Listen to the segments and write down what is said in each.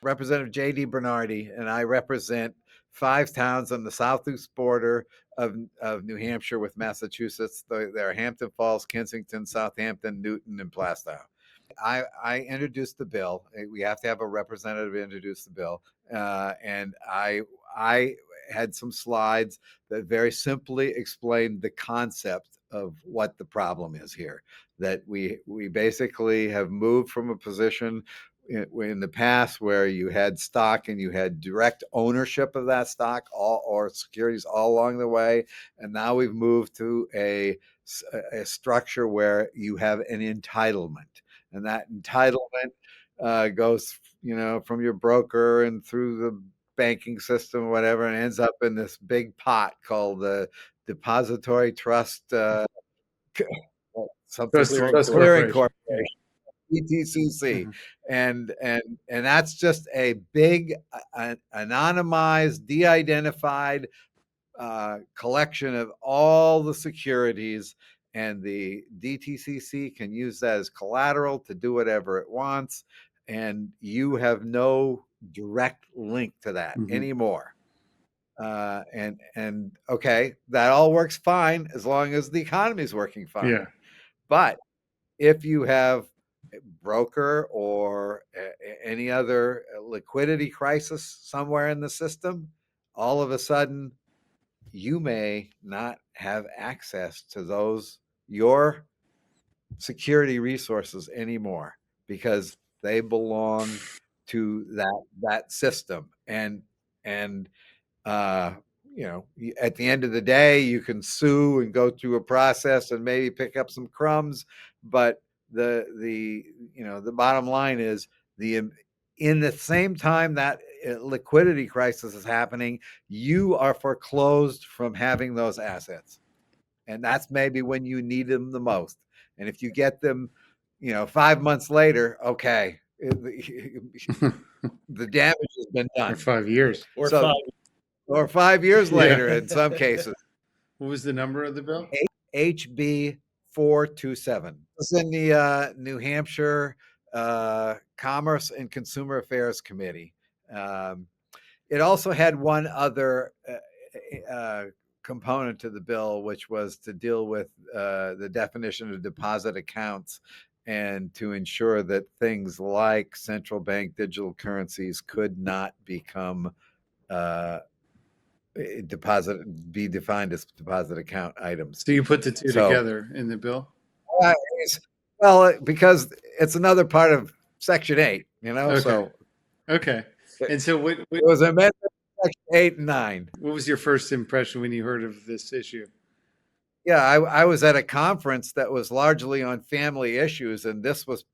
Representative J.D. Bernardi, and I represent 5 towns on the southeast border of New Hampshire with Massachusetts. They're Hampton Falls, Kensington, Southampton, Newton, and Plastow. I introduced the bill. We have to have a representative introduce the bill, and I had some slides that very simply explained the concept of what the problem is here. That we basically have moved from a position in the past where you had stock and you had direct ownership of that stock or securities all along the way, and now we've moved to a structure where you have an entitlement, and that entitlement goes from your broker and through the banking system or whatever, and ends up in this big pot called the depository trust something clearing corporation. ETCC, Mhm. and that's just a big anonymized, de-identified collection of all the securities, and the DTCC can use that as collateral to do whatever it wants, and you have no direct link to that anymore. And okay, that all works fine as long as the economy is working fine. Yeah. But if you have a broker or any other liquidity crisis somewhere in the system, all of a sudden you may not have access to your security resources anymore, because they belong to that system. And at the end of the day, you can sue and go through a process and maybe pick up some crumbs, but the bottom line is, in the same time that liquidity crisis is happening, you are foreclosed from having those assets, and that's maybe when you need them the most. And if you get them 5 months later, okay, the damage has been done. Or 5 years. Or 5 years later in some cases. What was the number of the bill? HB 427. It's in the New Hampshire Commerce and Consumer Affairs Committee. It also had one other component to the bill, which was to deal with the definition of deposit accounts, and to ensure that things like central bank digital currencies could not become be defined as deposit account items. So you put the two together in the bill? Well, because it's another part of Section 8, Okay. so. Okay. And so what it was amended Section 8 and 9. What was your first impression when you heard of this issue? Yeah, I was at a conference that was largely on family issues, and this was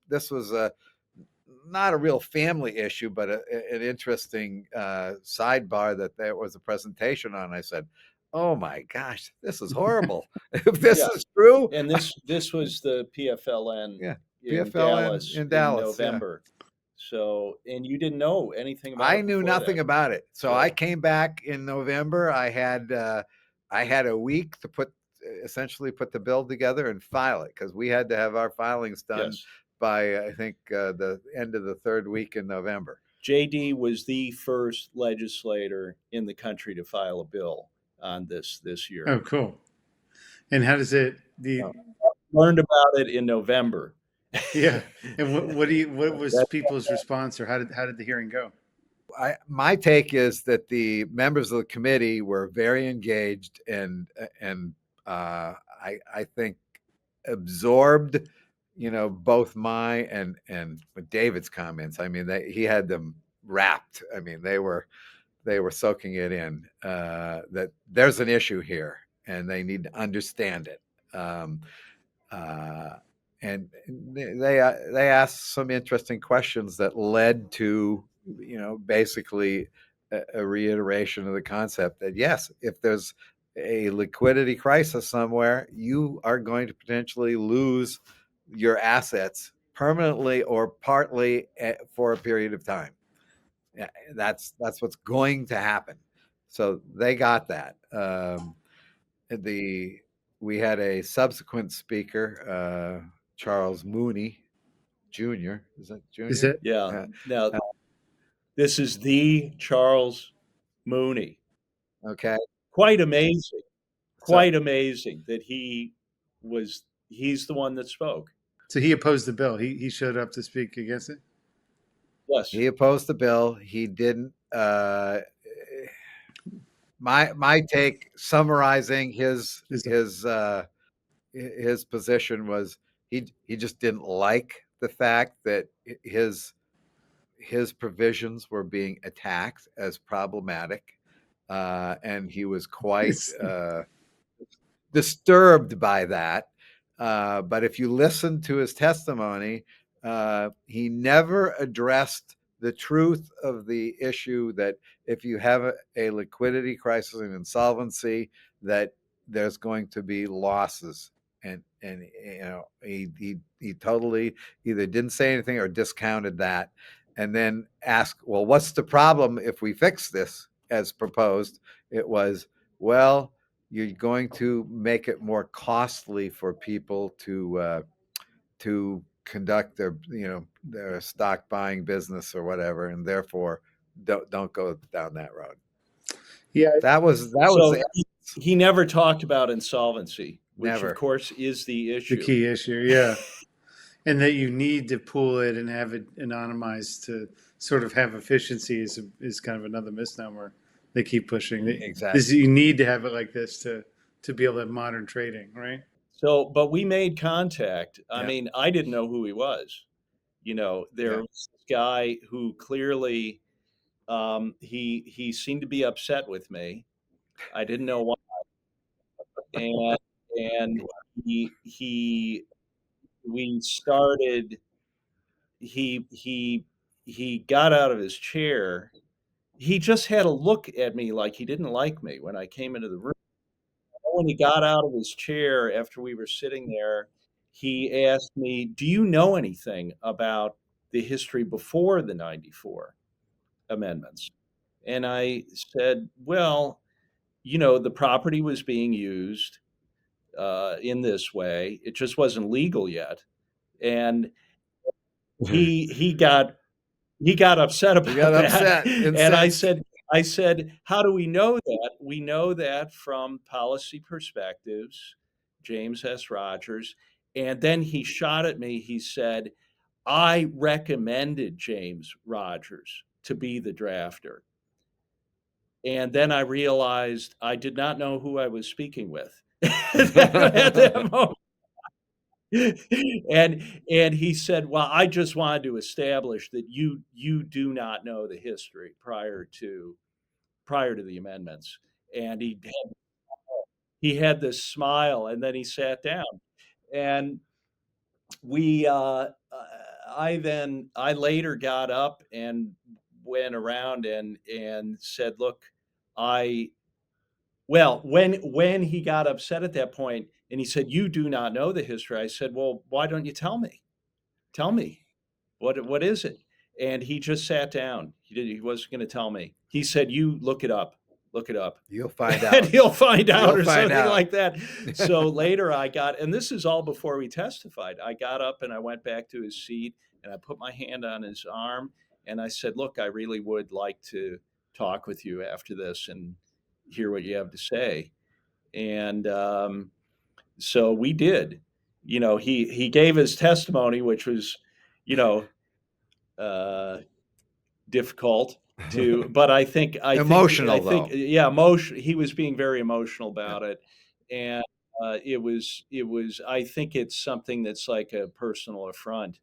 not a real family issue, but an interesting sidebar that there was a presentation on. I said, "Oh my gosh, this is horrible! If this is true." And this was the PFLN, PFLN in Dallas in November. Yeah. So, and you didn't know anything about it? I knew nothing about it. So I came back in November. I had a week to essentially put the bill together and file it, because we had to have our filings done by, I think, the end of the third week in November. JD was the first legislator in the country to file a bill on this year. Oh, cool. And how does it? Learned about it in November. Yeah. And what was people's response, or how did the hearing go? My take is that the members of the committee were very engaged and I think absorbed, both my and David's comments. I mean, he had them wrapped. I mean, they were soaking it in, that there's an issue here and they need to understand it. And they asked some interesting questions that led to, basically a reiteration of the concept that, yes, if there's a liquidity crisis somewhere, you are going to potentially lose your assets permanently or partly for a period of time. That's what's going to happen. So they got that. We had a subsequent speaker, Charles Mooney Jr. Is that Jr.? Yeah. Now, This is the Charles Mooney. Okay. Quite amazing. So Quite amazing that he's the one that spoke. So he opposed the bill. He showed up to speak against it. Yes. he opposed the bill. He didn't. My take, summarizing his position, was he just didn't like the fact that his provisions were being attacked as problematic, and he was quite disturbed by that. But if you listen to his testimony, he never addressed the truth of the issue that if you have a liquidity crisis and insolvency, that there's going to be losses. And he totally either didn't say anything or discounted that, and then asked, well, what's the problem if we fix this as proposed? It was, well, you're going to make it more costly for people to conduct their stock buying business or whatever, and therefore don't go down that road. Yeah, that was So it. he never talked about insolvency, which Never. of course is the issue. the key issue. Yeah, and that you need to pool it and have it anonymized to sort of have efficiency is kind of another misnomer they keep pushing. Exactly. You need to have it like this to be able to have modern trading, right? So, but we made contact. I Yeah. mean, I didn't know who he was. There was this guy who clearly he seemed to be upset with me. I didn't know why, and he we started. He got out of his chair. He just had a look at me like he didn't like me when I came into the room. When he got out of his chair after we were sitting there, he asked me, "Do you know anything about the history before the 94 amendments?" And I said, "Well, the property was being used in this way. It just wasn't legal yet." And he got upset about that. And I said, "How do we know that? We know that from policy perspectives, James S. Rogers." And then he shot at me. He said, "I recommended James Rogers to be the drafter." And then I realized I did not know who I was speaking with at that moment. And he said, "Well, I just wanted to establish that you do not know the history prior to the amendments." And he had this smile, and then he sat down. And we I later got up and went around and said, "Look, I well, when he got upset at that point and he said, 'You do not know the history,' I said, 'Well, why don't you tell me? Tell me. What is it?' And he just sat down. He wasn't going to tell me. He said, 'You look it up. Look it up. You'll find out.' And he'll find out," You'll or find something out. like that. So later and this is all before we testified. I got up and I went back to his seat and I put my hand on his arm and I said, "Look, I really would like to talk with you after this and hear what you have to say." And so we did. He gave his testimony, which was, difficult to, but Emotional, though. yeah, he was being very emotional about it. And it was, I think it's something that's like a personal affront.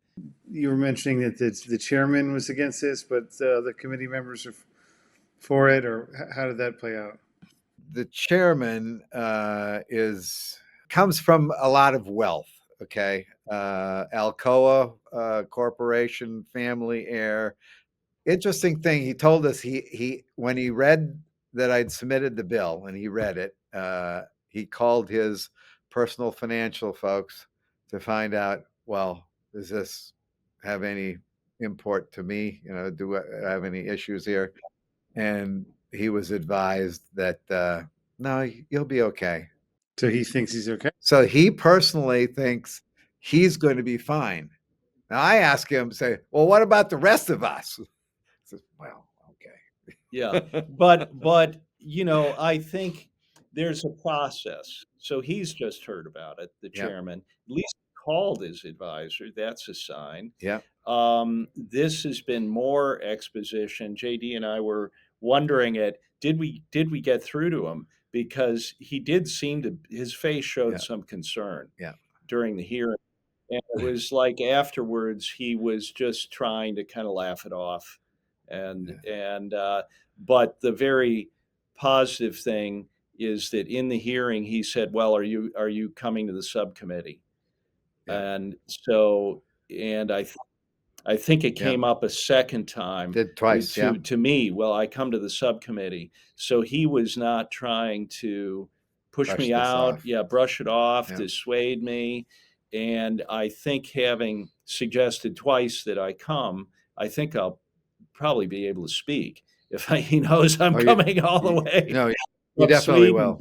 You were mentioning that the chairman was against this, but the committee members are for it, or how did that play out? The chairman comes from a lot of wealth. Okay, Alcoa Corporation, family heir. Interesting thing. He told us he when he read that I'd submitted the bill and he read it, he called his personal financial folks to find out, well, does this have any import to me? Do I have any issues here? And he was advised that no, you'll be okay. So he thinks he's okay. So he personally thinks he's going to be fine. Now I ask him, say, well, what about the rest of us? says, well, okay. Yeah. But I think there's a process. So he's just heard about it, the Yeah. chairman. At least called his advisor. That's a sign. Yeah. This has been more exposition. JD and I were wondering did we get through to him? Because he did seem to, his face showed Yeah. some concern Yeah. during the hearing. And it was like afterwards, he was just trying to kind of laugh it off. But the very positive thing is that in the hearing, he said, well, are you coming to the subcommittee? Yeah. And so, and I think it Yeah. came up a second time Did twice. Yeah. to me. Well, I come to the subcommittee. So he was not trying to push Brush me this out. off. Yeah, brush it off, Yeah. dissuade me. And I think having suggested twice that I come, I think I'll probably be able to speak if he knows I'm Oh, coming all the way. No, you from definitely Sweden.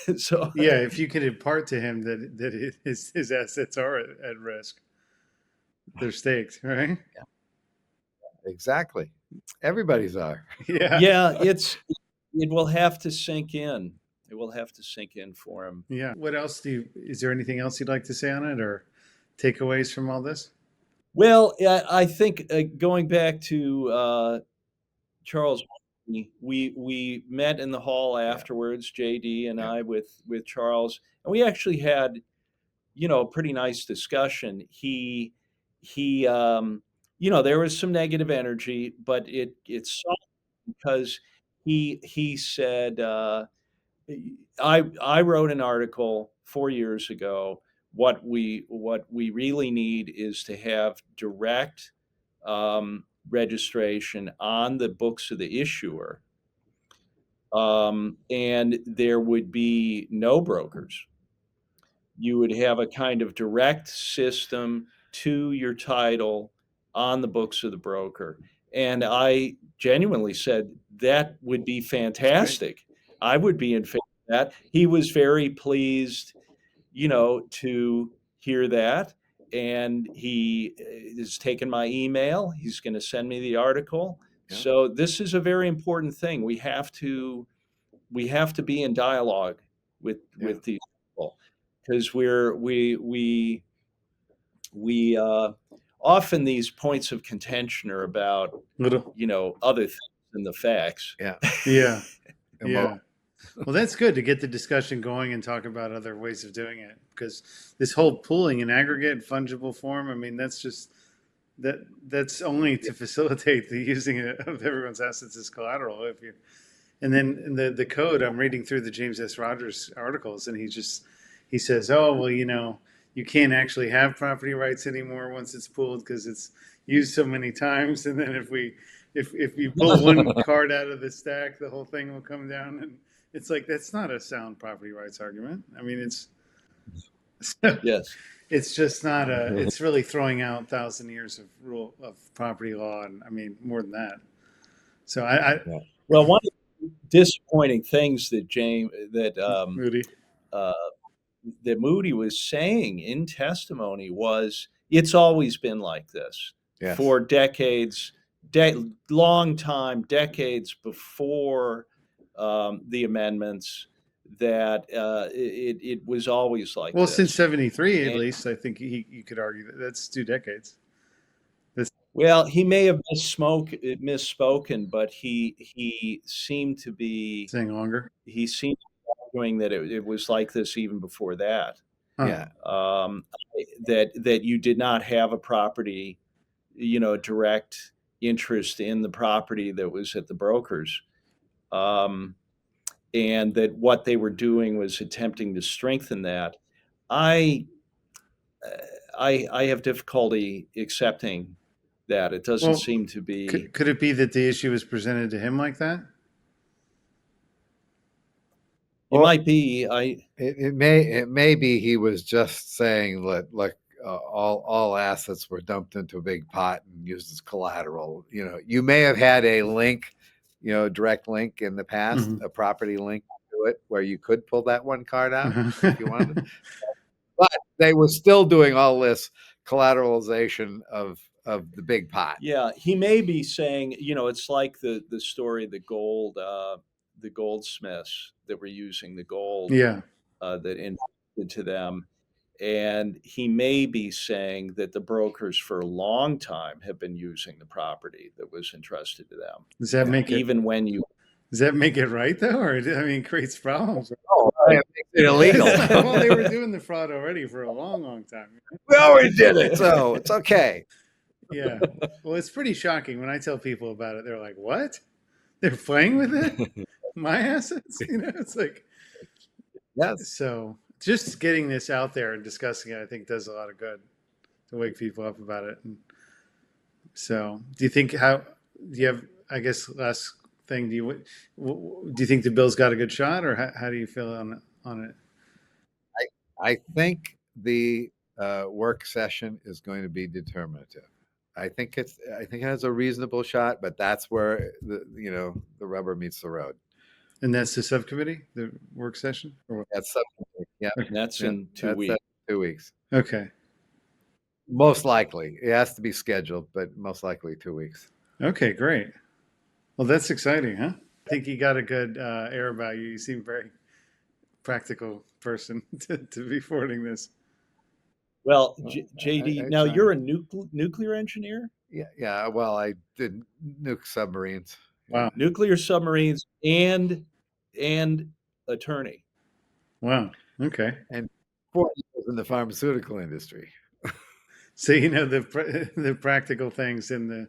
will. So Yeah, if you could impart to him that his assets are at risk, they're staked, right? Exactly. Everybody's are. yeah, it will have to sink in. It will have to sink in for him. Yeah. What else is there anything else you'd like to say on it or takeaways from all this? Well, I think going back to Charles, we met in the hall afterwards, JD and Yeah. I with Charles, and we actually had a pretty nice discussion. He there was some negative energy, but it's because he said I wrote an article 4 years ago. What we really need is to have direct registration on the books of the issuer, and there would be no brokers. You would have a kind of direct system to your title on the books of the broker. And I genuinely said that would be fantastic. I would be in favor of that. He was very pleased, to hear that. And he has taken my email. He's going to send me the article. Yeah. So this is a very important thing. We have to be in dialogue with these people, because we often these points of contention are about other things than the facts. Yeah. Yeah. Yeah. Well, that's good to get the discussion going and talk about other ways of doing it, because this whole pooling in aggregate fungible form, I mean, that's only to facilitate the using of everyone's assets as collateral. And then the code, I'm reading through the James S. Rogers articles, and he says, oh, well, you can't actually have property rights anymore once it's pooled because it's used so many times. And then if you pull one card out of the stack, the whole thing will come down. And it's like, that's not a sound property rights argument. I mean, Yes. It's just not it's really throwing out 1,000 years of property law. And I mean, more than that. So well, one of the disappointing things that Moody. That Moody was saying in testimony was, it's always been like this. Yes. For decades, long time, decades before the amendments, that it was always like Well, this. since 73, at least, I think you could argue that that's 2 decades. Well, he may have misspoken, but he seemed to be saying longer. He seemed to be arguing that it was like this even before that. Huh. Yeah. That you did not have a property, direct interest in the property that was at the brokers, and that what they were doing was attempting to strengthen that. I have difficulty accepting that. It doesn't seem to be. Could it be that the issue was presented to him like that? It might be. It may be he was just saying that all assets were dumped into a big pot and used as collateral. You may have had a link, direct link in the past, a property link to it where you could pull that one card out if you wanted. But they were still doing all this collateralization of of the big pot. Yeah, he may be saying, it's like the story, the goldsmiths that were using the gold Yeah. that invested to them. And he may be saying that the brokers for a long time have been using the property that was entrusted to them, Does that make it? even when you. Does that make it right though, or I mean, creates problems? Oh, it makes it illegal. Well, they were doing the fraud already for a long, long time. We always did it, so it's okay. Yeah. Well, it's pretty shocking when I tell people about it. They're like, "What? They're playing with it? My assets?" It's like, Yes. so just getting this out there and discussing it, I think, does a lot of good to wake people up about it. And so, do you have? I guess last thing, do you think the bill's got a good shot, or how do you feel on it? I think the work session is going to be determinative. I think it has a reasonable shot, but that's where the rubber meets the road. And that's the subcommittee, the work session, or what? That's something. Yeah, And that's in 2 weeks. That's 2 weeks. Okay. Most likely, it has to be scheduled, but most likely 2 weeks. Okay, great. Well, that's exciting, huh? I think you got a good air about you. You seem very practical person to be forwarding this. Well, Well, JD, I now try. you're a nuclear engineer, Yeah. Well, I did nuke submarines. Wow. nuclear submarines, and attorney. Wow. Okay. And 4 years in the pharmaceutical industry. So the practical things and the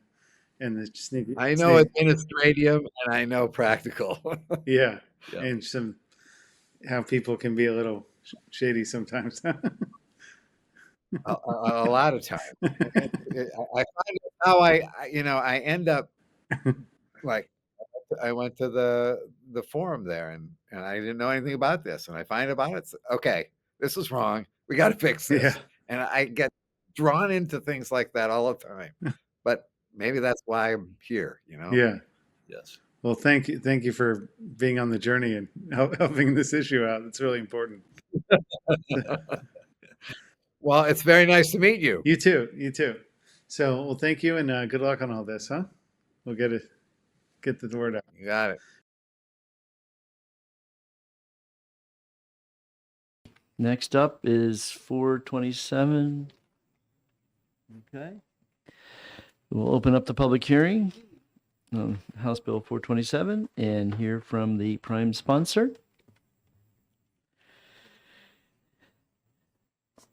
sneaky. I know administrative and I know practical. Yeah. Yeah. And how people can be a little shady sometimes. a lot of times. I find how I end up like I went to the forum there and I didn't know anything about this and I find about it. Okay, this is wrong. We got to fix this. Yeah. And I get drawn into things like that all the time. But maybe that's why I'm here. Yeah. Yes. Well, thank you for being on the journey and helping this issue out. It's really important. Well, it's very nice to meet you. You too. So, well, thank you and good luck on all this, huh? We'll get the word out. You got it. Next up is 427. Okay. We'll open up the public hearing on House Bill 427 and hear from the prime sponsor.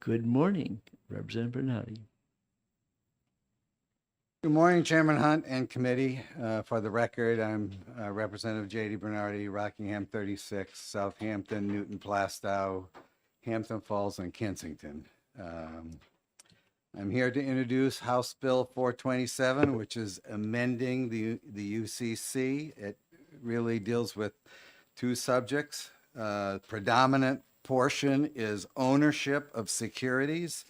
Good morning, Representative Bernardi. Good morning, Chairman Hunt and committee. For the record, I'm Representative J.D. Bernardi, Rockingham 36, Southampton, Newton, Plastow, Hampton Falls, and Kensington. I'm here to introduce House Bill 427, which is amending the UCC. It really deals with two subjects. Predominant portion is ownership of securities,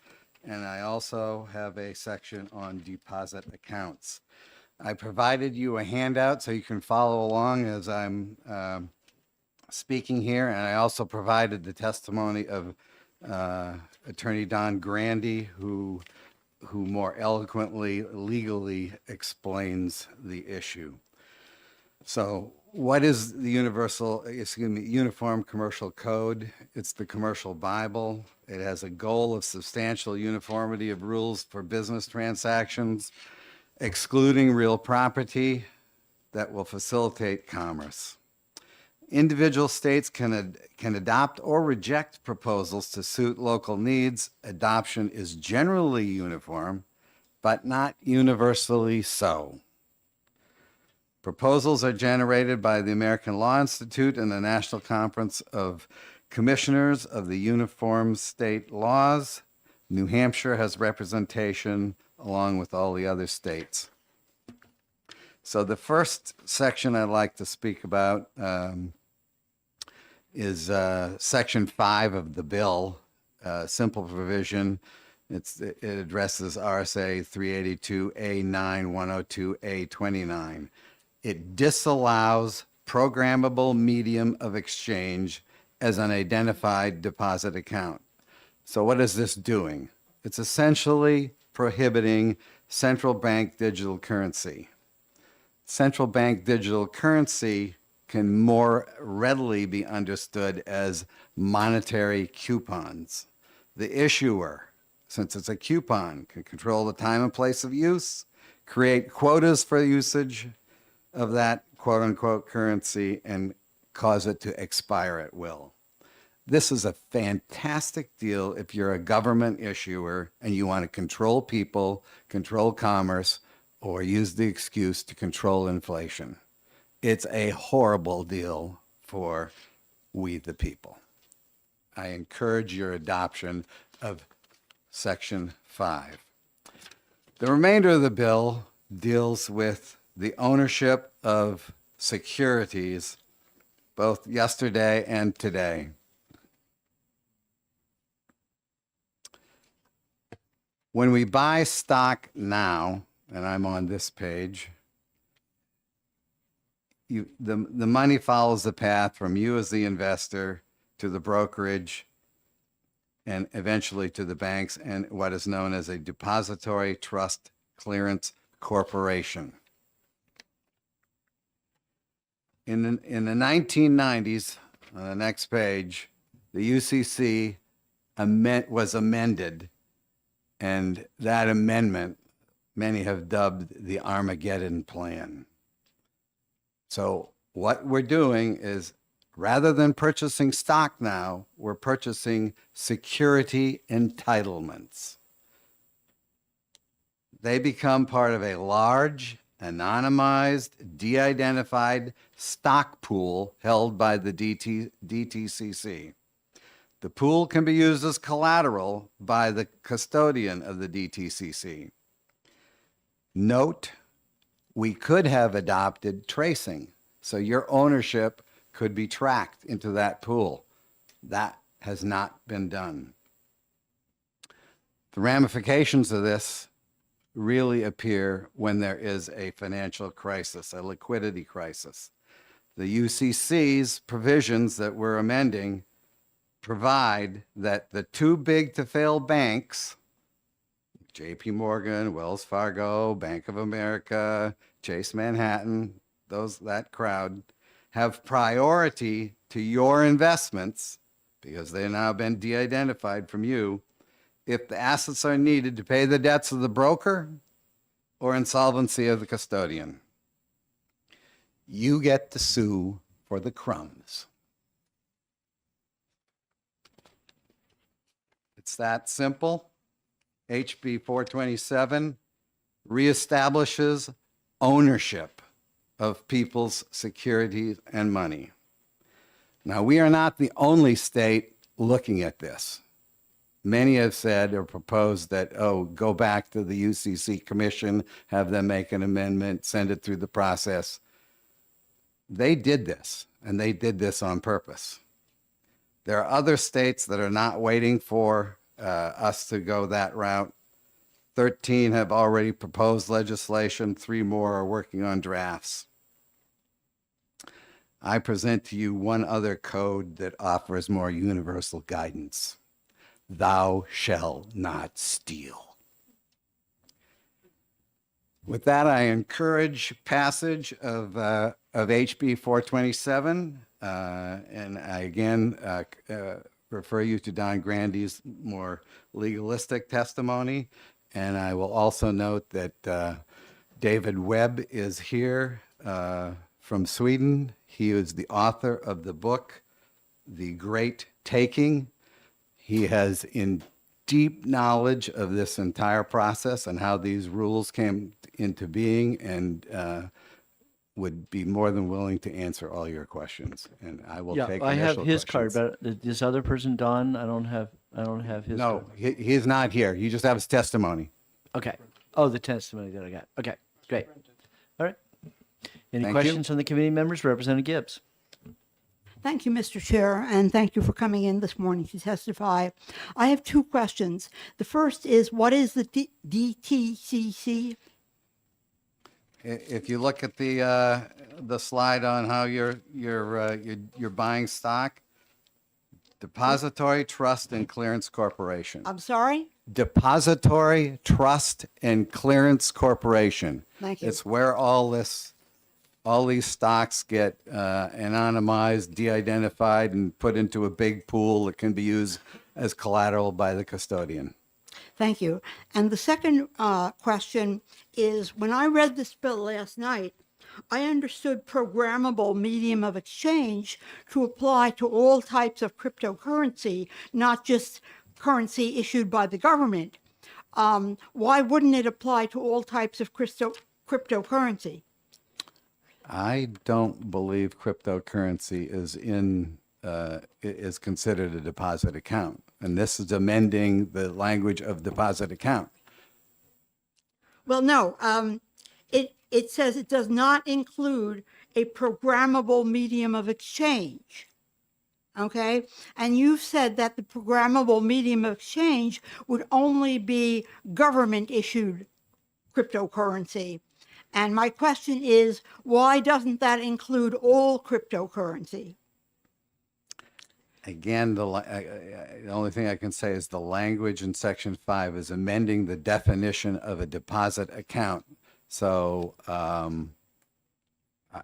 and I also have a section on deposit accounts. I provided you a handout so you can follow along as I'm speaking here, and I also provided the testimony of Attorney Don Grandy, who more eloquently, legally explains the issue. So what is the Uniform Commercial Code? It's the commercial Bible. It has a goal of substantial uniformity of rules for business transactions, excluding real property that will facilitate commerce. Individual states can adopt or reject proposals to suit local needs. Adoption is generally uniform, but not universally so. Proposals are generated by the American Law Institute and the National Conference of Commissioners of the Uniform State Laws. New Hampshire has representation along with all the other states. So the first section I'd like to speak about is Section 5 of the bill, simple provision. It addresses RSA 382A9-102A29. It disallows programmable medium of exchange as an identified deposit account. So what is this doing? It's essentially prohibiting central bank digital currency. Central bank digital currency can more readily be understood as monetary coupons. The issuer, since it's a coupon, can control the time and place of use, create quotas for usage of that quote unquote currency, and cause it to expire at will. This is a fantastic deal if you're a government issuer and you want to control people, control commerce, or use the excuse to control inflation. It's a horrible deal for we the people. I encourage your adoption of Section 5. The remainder of the bill deals with the ownership of securities, both yesterday and today. When we buy stock now, and I'm on this page, the money follows the path from you as the investor to the brokerage and eventually to the banks and what is known as a depository trust clearance corporation. In the 1990s, on the next page, the UCC was amended, and that amendment many have dubbed the Armageddon Plan. So what we're doing is, rather than purchasing stock now, we're purchasing security entitlements. They become part of a large, anonymized, de-identified stock pool held by the DTCC. The pool can be used as collateral by the custodian of the DTCC. Note, we could have adopted tracing, so your ownership could be tracked into that pool. That has not been done. The ramifications of this really appear when there is a financial crisis, a liquidity crisis. The UCC's provisions that we're amending provide that the too big to fail banks, JP Morgan, Wells Fargo, Bank of America, Chase Manhattan, that crowd, have priority to your investments because they've now been de-identified from you if the assets are needed to pay the debts of the broker or insolvency of the custodian. You get to sue for the crumbs. It's that simple. HB 427 reestablishes ownership of people's securities and money. Now, we are not the only state looking at this. Many have said or proposed that, go back to the UCC commission, have them make an amendment, send it through the process. They did this, and they did this on purpose. There are other states that are not waiting for us to go that route. 13 have already proposed legislation. 3 more are working on drafts. I present to you one other code that offers more universal guidance. Thou shalt not steal. With that, I encourage passage of HB 427, and I again refer you to Don Grandy's more legalistic testimony. And I will also note that David Webb is here from Sweden. He is the author of the book, The Great Taking. He has in deep knowledge of this entire process and how these rules came into being, and would be more than willing to answer all your questions. And I will take I have initial his questions. card, but this other person, Don, I don't have his No, card. he's not here. You just have his testimony. Okay. Oh, the testimony that I got. Okay, great. All right. Any Thank you. questions from the committee members? Representative Gibbs. Thank you, Mr. Chair, and thank you for coming in this morning to testify. I have 2 questions. The first is, what is the DTCC? If you look at the slide on how you're buying stock, Depository Trust and Clearance Corporation. I'm sorry? Depository Trust and Clearance Corporation. Thank you. It's where all these stocks get anonymized, de-identified, and put into a big pool that can be used as collateral by the custodian. Thank you. And the second question is, when I read this bill last night, I understood programmable medium of exchange to apply to all types of cryptocurrency, not just currency issued by the government. Why wouldn't it apply to all types of cryptocurrency? I don't believe cryptocurrency is considered a deposit account, and this is amending the language of deposit account. Well, no. It says it does not include a programmable medium of exchange. Okay? And you've said that the programmable medium of exchange would only be government issued cryptocurrency. And my question is, why doesn't that include all cryptocurrency? Again, the only thing I can say is the language in Section 5 is amending the definition of a deposit account. So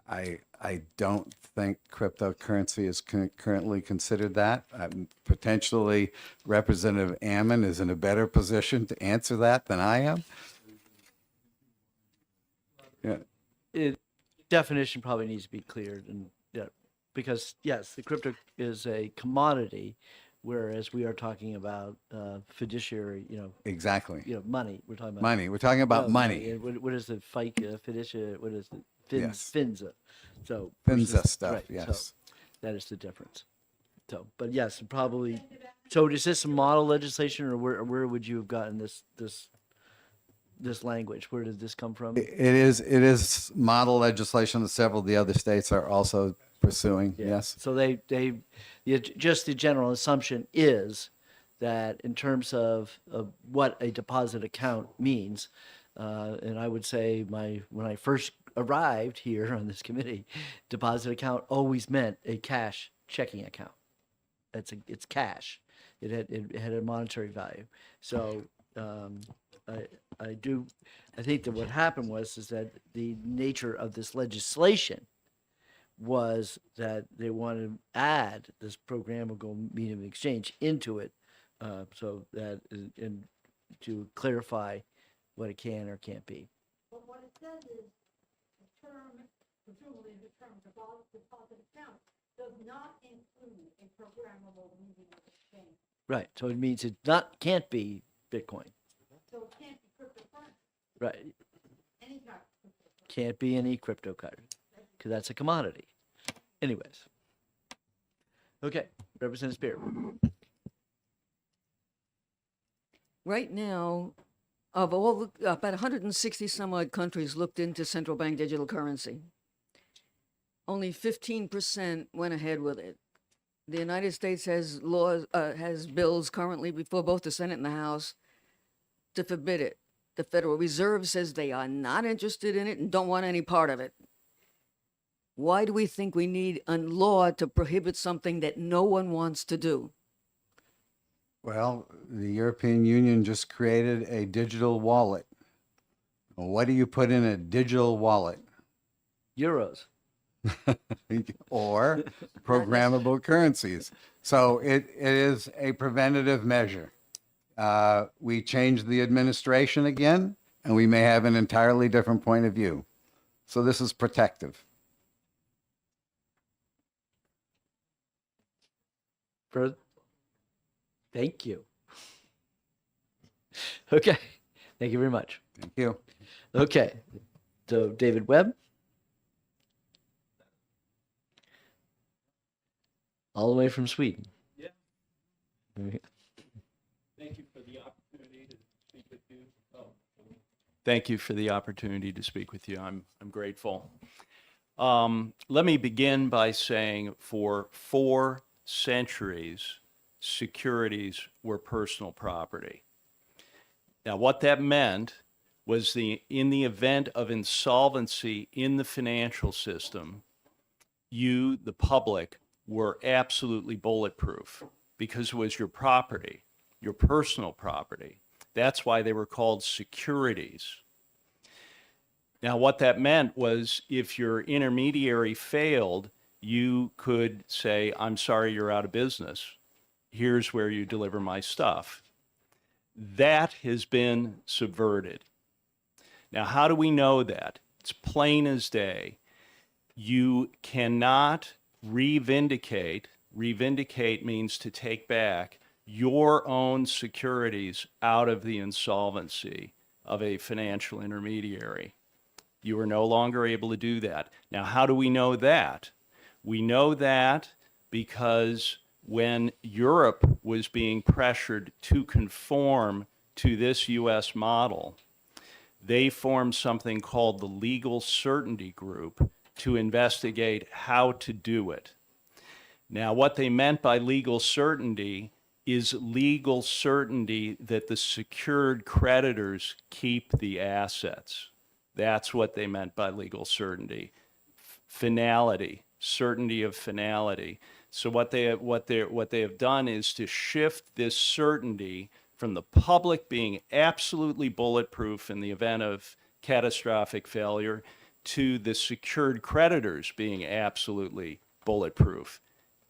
I don't think cryptocurrency is currently considered that. Potentially, Representative Ammon is in a better position to answer that than I am. Yeah. Definition probably needs to be cleared, and because yes, the crypto is a commodity, whereas we are talking about fiduciary, Exactly. money. We're talking about Money. We're talking about money. What is the FICA fiduciary? What is it? Yes. FINZA. So FINZA versus- stuff, right, yes. So that is the difference. So, but yes, probably. So is this model legislation, or where would you have gotten this language? Where did this come from? It is model legislation that several of the other states are also pursuing. Yeah. Yes. So just the general assumption is that in terms of what a deposit account means, and I would say when I first arrived here on this committee, deposit account always meant a cash checking account. It's cash. It had a monetary value. So I think that what happened is that the nature of this legislation was that they wanted to add this programmable medium of exchange into it, so that and to clarify what it can or can't be. But what it says is the term, presumably the term deposit account, does not include a programmable medium of exchange. Right. So it means can't be Bitcoin. So it can't be cryptocurrency, Right. any type of cryptocurrency. Can't be any cryptocurrency because that's a commodity. Anyways. Okay. Representative Spear. Right now, of all the, about 160 some odd countries looked into central bank digital currency. Only 15% went ahead with it. The United States has has bills currently before both the Senate and the House to forbid it. The Federal Reserve says they are not interested in it and don't want any part of it. Why do we think we need a law to prohibit something that no one wants to do? Well, the European Union just created a digital wallet. What do you put in a digital wallet? Euros. Or programmable currencies. So it is a preventative measure. We change the administration again, and we may have an entirely different point of view. So this is protective. Further? Thank you. Okay. Thank you very much. Thank you. Okay. So David Webb. All the way from Sweden. Yeah. Okay. Thank you for the opportunity to speak with you. Thank you for the opportunity to speak with you. I'm grateful. Let me begin by saying for 4 centuries, securities were personal property. Now, what that meant was in the event of insolvency in the financial system, you, the public, were absolutely bulletproof because it was your property, your personal property. That's why they were called securities. Now, what that meant was if your intermediary failed, you could say, I'm sorry, you're out of business. Here's where you deliver my stuff. That has been subverted. Now, how do we know that? It's plain as day. You cannot revindicate. Revindicate means to take back your own securities out of the insolvency of a financial intermediary. You are no longer able to do that. Now, how do we know that? We know that because when Europe was being pressured to conform to this US model, they formed something called the Legal Certainty Group to investigate how to do it. Now, what they meant by legal certainty is legal certainty that the secured creditors keep the assets. That's what they meant by legal certainty. Finality, certainty of finality. So what they have done is to shift this certainty from the public being absolutely bulletproof in the event of catastrophic failure to the secured creditors being absolutely bulletproof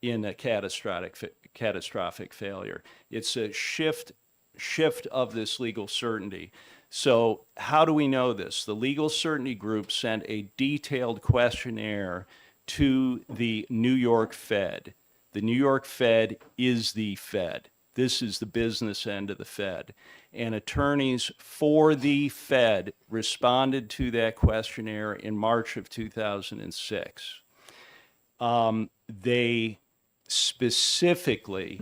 in a catastrophic failure. It's a shift of this legal certainty. So how do we know this? The Legal Certainty Group sent a detailed questionnaire to the New York Fed. The New York Fed is the Fed. This is the business end of the Fed. And attorneys for the Fed responded to that questionnaire in March of 2006. They specifically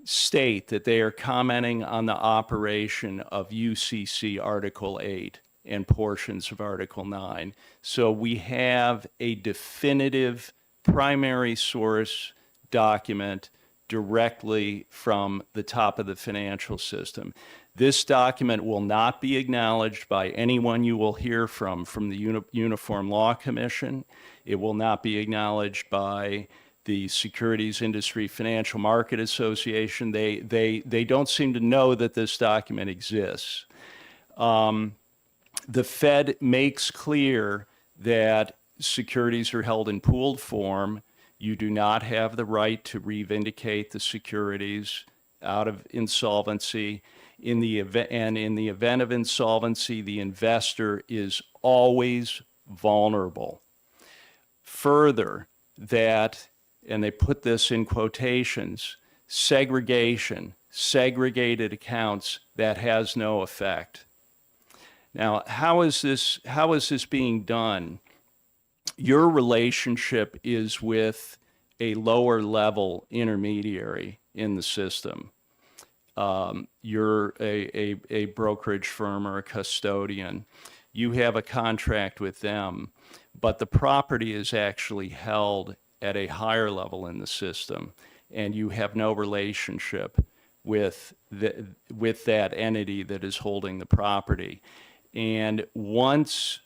state that they are commenting on the operation of UCC Article 8 and portions of Article 9. So we have a definitive primary source document directly from the top of the financial system. This document will not be acknowledged by anyone you will hear from the Uniform Law Commission. It will not be acknowledged by the Securities Industry Financial Market Association. They don't seem to know that this document exists. The Fed makes clear that securities are held in pooled form. You do not have the right to revindicate the securities out of insolvency. In the event of insolvency, the investor is always vulnerable. Further, that, and they put this in quotations, segregation, segregated accounts, that has no effect. Now, how is this being done? Your relationship is with a lower level intermediary in the system. You're a brokerage firm or a custodian. You have a contract with them, but the property is actually held at a higher level in the system, and you have no relationship with that entity that is holding the property. And once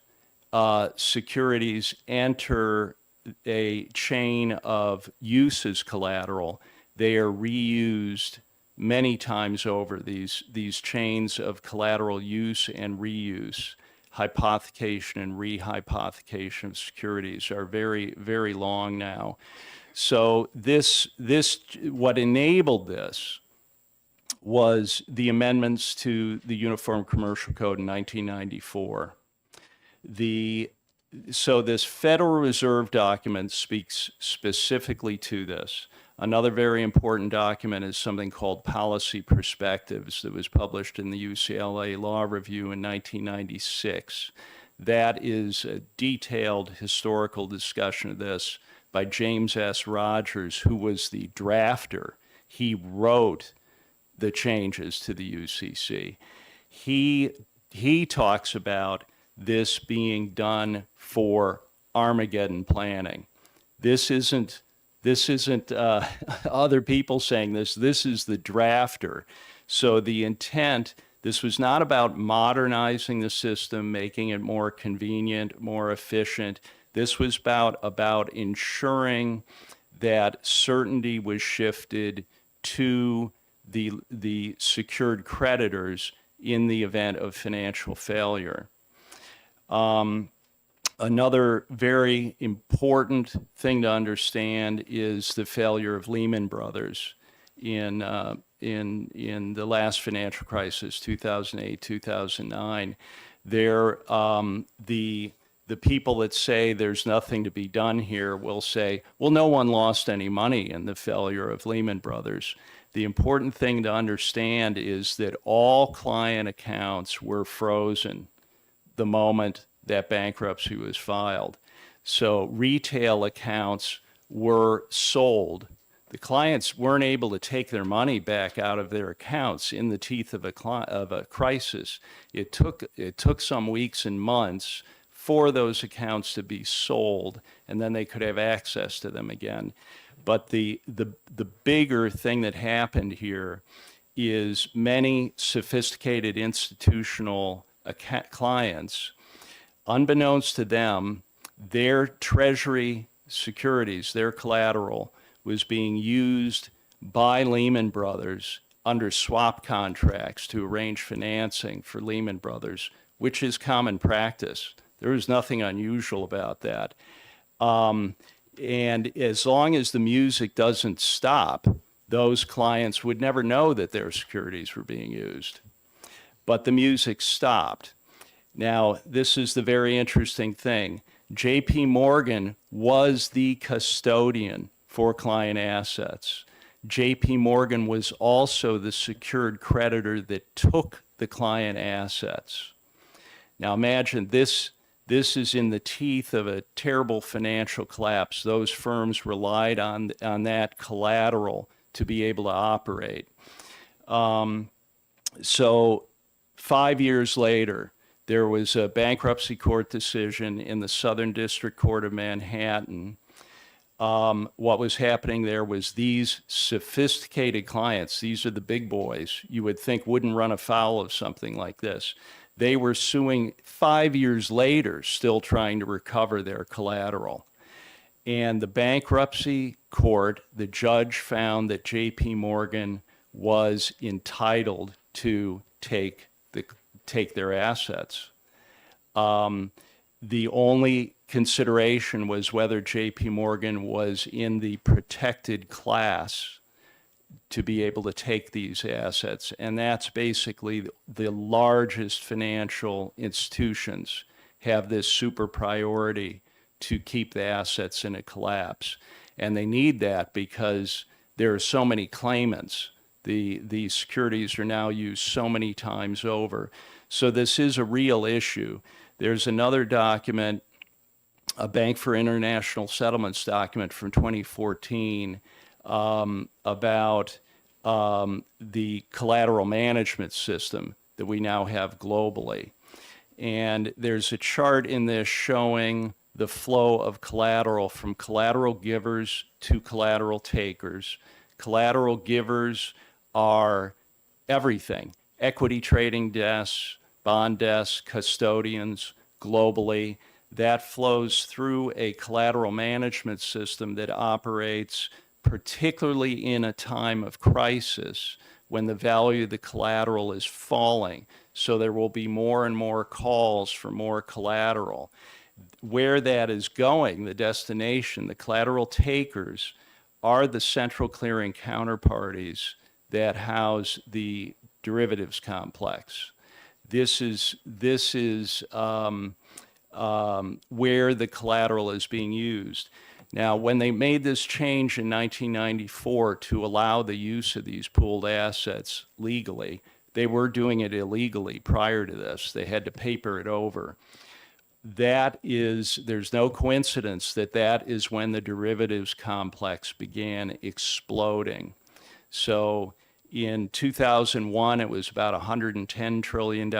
securities enter a chain of use as collateral, they are reused many times over. These chains of collateral use and reuse, hypothecation and rehypothecation of securities are very, very long now. So what enabled this was the amendments to the Uniform Commercial Code in 1994. So this Federal Reserve document speaks specifically to this. Another very important document is something called Policy Perspectives that was published in the UCLA Law Review in 1996. That is a detailed historical discussion of this by James S. Rogers, who was the drafter. He wrote the changes to the UCC. He talks about this being done for Armageddon planning. This isn't other people saying this. This is the drafter. So the intent, this was not about modernizing the system, making it more convenient, more efficient. This was about ensuring that certainty was shifted to the secured creditors in the event of financial failure. Another very important thing to understand is the failure of Lehman Brothers in the last financial crisis, 2008, 2009. The people that say there's nothing to be done here will say, well, no one lost any money in the failure of Lehman Brothers. The important thing to understand is that all client accounts were frozen the moment that bankruptcy was filed. So retail accounts were sold. The clients weren't able to take their money back out of their accounts in the teeth of a crisis. It took some weeks and months for those accounts to be sold, and then they could have access to them again. But the bigger thing that happened here is many sophisticated institutional clients, unbeknownst to them, their treasury securities, their collateral, was being used by Lehman Brothers under swap contracts to arrange financing for Lehman Brothers, which is common practice. There was nothing unusual about that. And as long as the music doesn't stop, those clients would never know that their securities were being used. But the music stopped. Now, this is the very interesting thing. JP Morgan was the custodian for client assets. JP Morgan was also the secured creditor that took the client assets. Now imagine this is in the teeth of a terrible financial collapse. Those firms relied on that collateral to be able to operate. So 5 years later, there was a bankruptcy court decision in the Southern District Court of Manhattan. What was happening there was these sophisticated clients, these are the big boys, you would think wouldn't run afoul of something like this. They were suing 5 years later, still trying to recover their collateral. And the bankruptcy court, the judge found that JP Morgan was entitled to take their assets. The only consideration was whether JP Morgan was in the protected class to be able to take these assets. And that's basically the largest financial institutions have this super priority to keep the assets in a collapse. And they need that because there are so many claimants. The securities are now used so many times over. So this is a real issue. There's another document, a Bank for International Settlements document from 2014 about the collateral management system that we now have globally. And there's a chart in this showing the flow of collateral from collateral givers to collateral takers. Collateral givers are everything: equity trading desks, bond desks, custodians globally. That flows through a collateral management system that operates particularly in a time of crisis when the value of the collateral is falling. So there will be more and more calls for more collateral. Where that is going, the destination, the collateral takers are the central clearing counterparties that house the derivatives complex. This is where the collateral is being used. Now, when they made this change in 1994 to allow the use of these pooled assets legally, they were doing it illegally prior to this. They had to paper it over. There's no coincidence that is when the derivatives complex began exploding. So in 2001, it was about $110 trillion.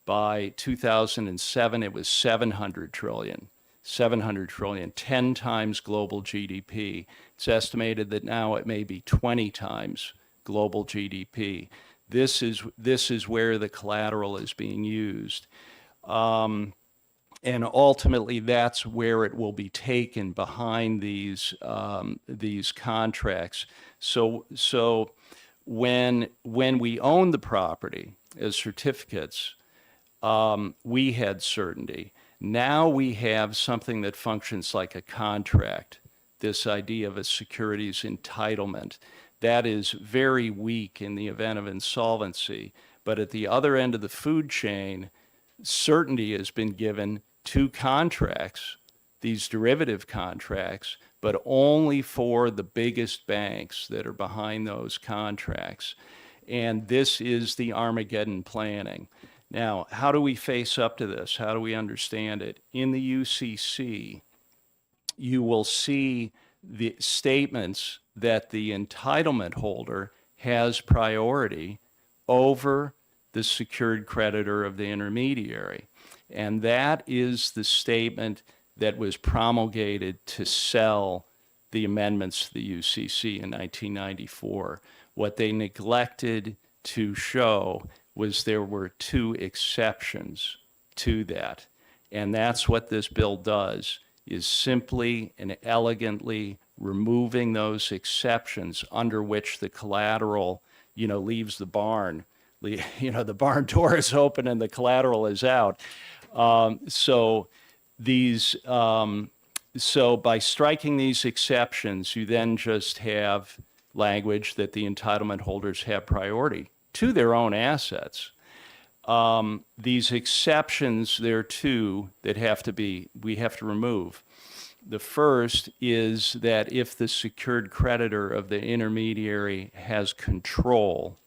By 2007, it was 700 trillion, 10 times global GDP. It's estimated that now it may be 20 times global GDP. This is where the collateral is being used. And ultimately, that's where it will be taken behind these contracts. So when we own the property, as certificates, we had certainty. Now we have something that functions like a contract, this idea of a securities entitlement. That is very weak in the event of insolvency. But at the other end of the food chain, certainty has been given to contracts, these derivative contracts, but only for the biggest banks that are behind those contracts. And this is the Armageddon planning. Now, how do we face up to this? How do we understand it? In the UCC, you will see the statements that the entitlement holder has priority over the secured creditor of the intermediary. And that is the statement that was promulgated to sell the amendments to the UCC in 1994. What they neglected to show was there were two exceptions to that. And that's what this bill does, is simply and elegantly removing those exceptions under which the collateral, leaves the barn. The barn door is open and the collateral is out. So by striking these exceptions, you then just have language that the entitlement holders have priority to their own assets. These exceptions, there are two that we have to remove. The first is that if the secured creditor of the intermediary has control,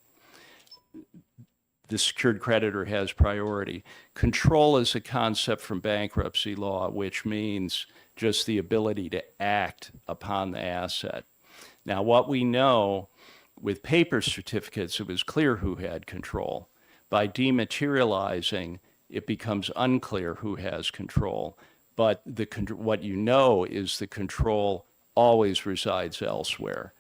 the secured creditor has priority. Control is a concept from bankruptcy law, which means just the ability to act upon the asset. Now, what we know with paper certificates, it was clear who had control. By dematerializing, it becomes unclear who has control. But what you know is the control always resides elsewhere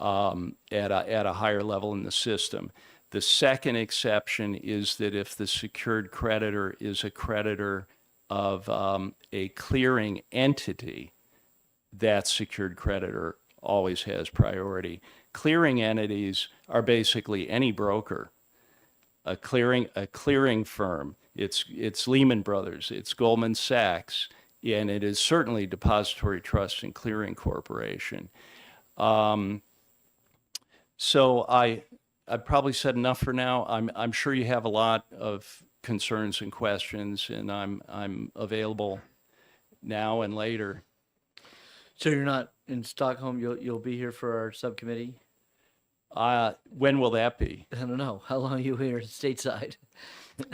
at a higher level in the system. The second exception is that if the secured creditor is a creditor of a clearing entity, that secured creditor always has priority. Clearing entities are basically any broker, a clearing firm. It's Lehman Brothers, it's Goldman Sachs, and it is certainly Depository Trust and Clearing Corporation. So I've probably said enough for now. I'm sure you have a lot of concerns and questions, and I'm available now and later. So you're not in Stockholm. You'll be here for our subcommittee. When will that be? I don't know. How long are you here stateside?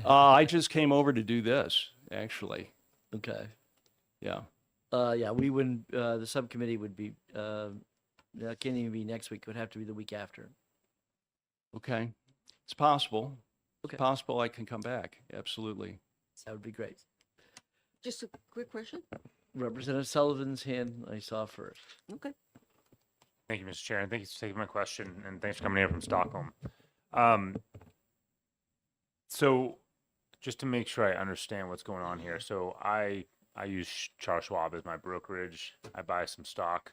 I just came over to do this, actually. Okay. Yeah. Yeah, we wouldn't. The subcommittee would be. Can't even be next week. It would have to be the week after. Okay. It's possible. Okay. It's possible I can come back. Absolutely. That would be great. Just a quick question. Representative Sullivan's hand I saw first. Okay. Thank you, Mr. Chair, and thank you for taking my question, and thanks for coming in from Stockholm. So just to make sure I understand what's going on here, so I use Charles Schwab as my brokerage. I buy some stock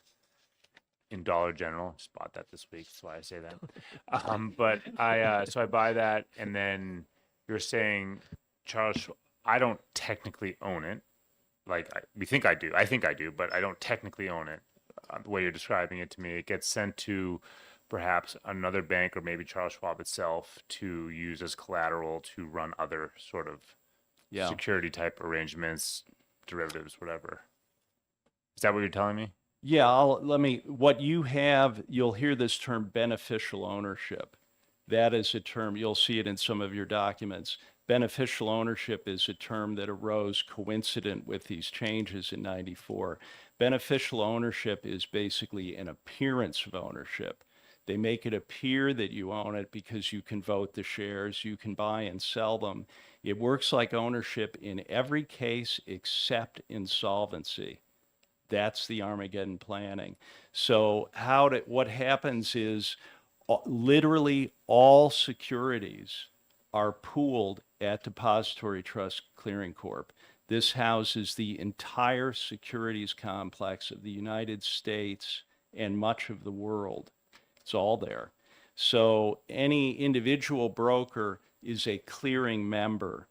in Dollar General. Just bought that this week, that's why I say that. But so I buy that, and then you're saying, Charles, I don't technically own it. Like we think I do. I think I do, but I don't technically own it. The way you're describing it to me, it gets sent to perhaps another bank or maybe Charles Schwab itself to use as collateral to run other sort of security type arrangements, derivatives, whatever. Is that what you're telling me? Yeah, what you have, you'll hear this term beneficial ownership. That is a term, you'll see it in some of your documents. Beneficial ownership is a term that arose coincident with these changes in 94. Beneficial ownership is basically an appearance of ownership. They make it appear that you own it because you can vote the shares, you can buy and sell them. It works like ownership in every case except insolvency. That's the Armageddon planning. So what happens is literally all securities are pooled at Depository Trust Clearing Corp. This houses the entire securities complex of the United States and much of the world. It's all there. So any individual broker is a clearing member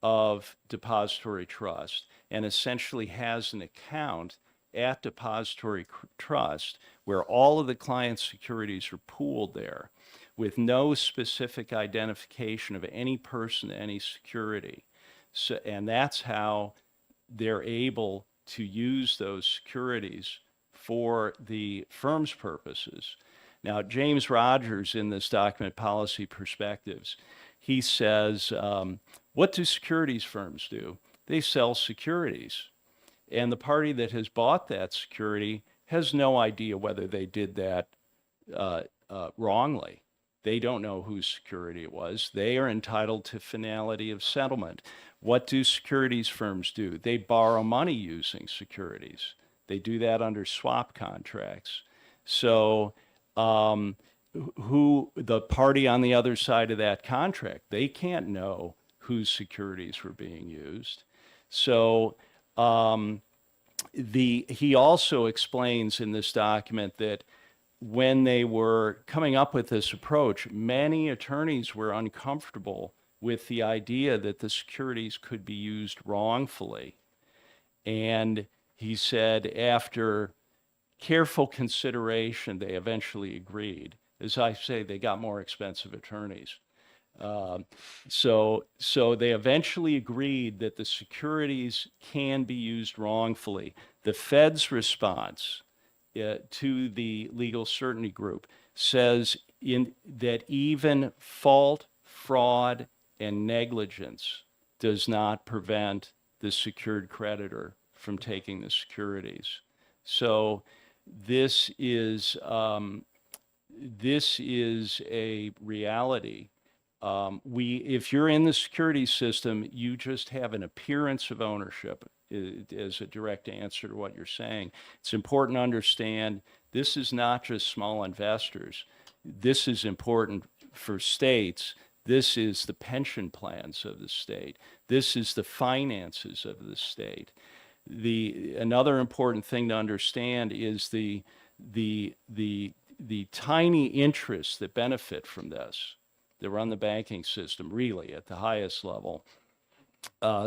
of depository trust and essentially has an account at depository trust where all of the client's securities are pooled there with no specific identification of any person, any security. So, and that's how they're able to use those securities for the firm's purposes. Now, James Rogers, in this document, Policy Perspectives, he says, what do securities firms do? They sell securities. And the party that has bought that security has no idea whether they did that wrongly. They don't know whose security it was. They are entitled to finality of settlement. What do securities firms do? They borrow money using securities. They do that under swap contracts. So who the party on the other side of that contract, they can't know whose securities were being used. So he also explains in this document that when they were coming up with this approach, many attorneys were uncomfortable with the idea that the securities could be used wrongfully. And he said after careful consideration, they eventually agreed. As I say, they got more expensive attorneys. So they eventually agreed that the securities can be used wrongfully. The Fed's response to the legal certainty group says that even fault, fraud, and negligence does not prevent the secured creditor from taking the securities. So this is a reality. If you're in the security system, you just have an appearance of ownership as a direct answer to what you're saying. It's important to understand this is not just small investors. This is important for states. This is the pension plans of the state. This is the finances of the state. Another important thing to understand is the tiny interests that benefit from this, that run the banking system really at the highest level.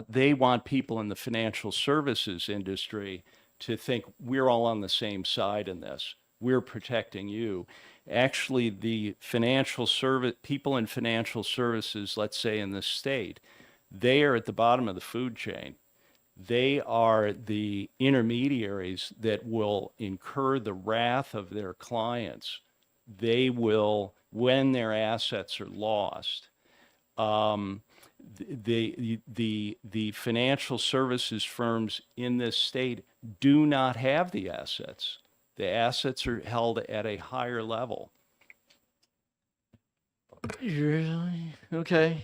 They want people in the financial services industry to think we're all on the same side in this. We're protecting you. Actually, the people in financial services, let's say in the state, they are at the bottom of the food chain. They are the intermediaries that will incur the wrath of their clients. They will, when their assets are lost. The financial services firms in this state do not have the assets. The assets are held at a higher level. Really? Okay.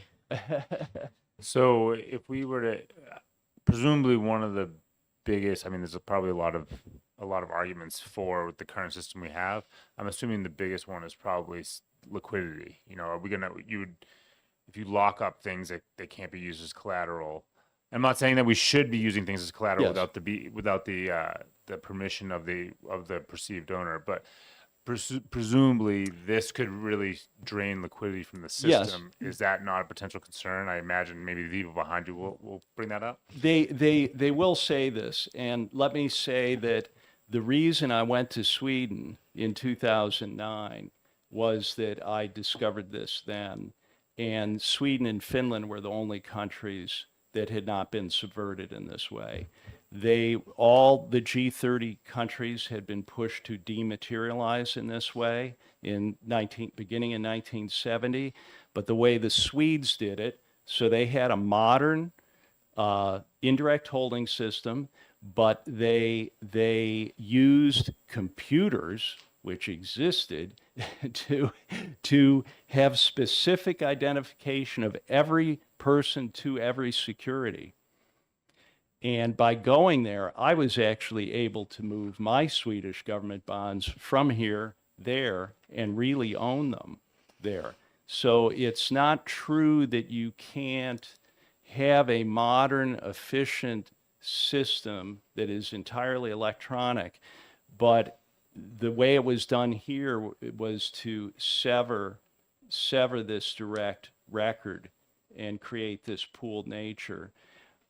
So if we were to, presumably one of the biggest, I mean, there's probably a lot of arguments for the current system we have. I'm assuming the biggest one is probably liquidity. You know, are we gonna, if you lock up things that they can't be used as collateral? I'm not saying that we should be using things as collateral without the permission of the perceived owner, but presumably this could really drain liquidity from the system. Yes. Is that not a potential concern? I imagine maybe the people behind you will bring that up. They will say this, and let me say that the reason I went to Sweden in 2009 was that I discovered this then, and Sweden and Finland were the only countries that had not been subverted in this way. All the G30 countries had been pushed to dematerialize in this way beginning in 1970, but the way the Swedes did it, so they had a modern indirect holding system, but they used computers, which existed, to have specific identification of every person to every security. And by going there, I was actually able to move my Swedish government bonds from here, there, and really own them there. So it's not true that you can't have a modern, efficient system that is entirely electronic, but the way it was done here was to sever this direct record and create this pooled nature.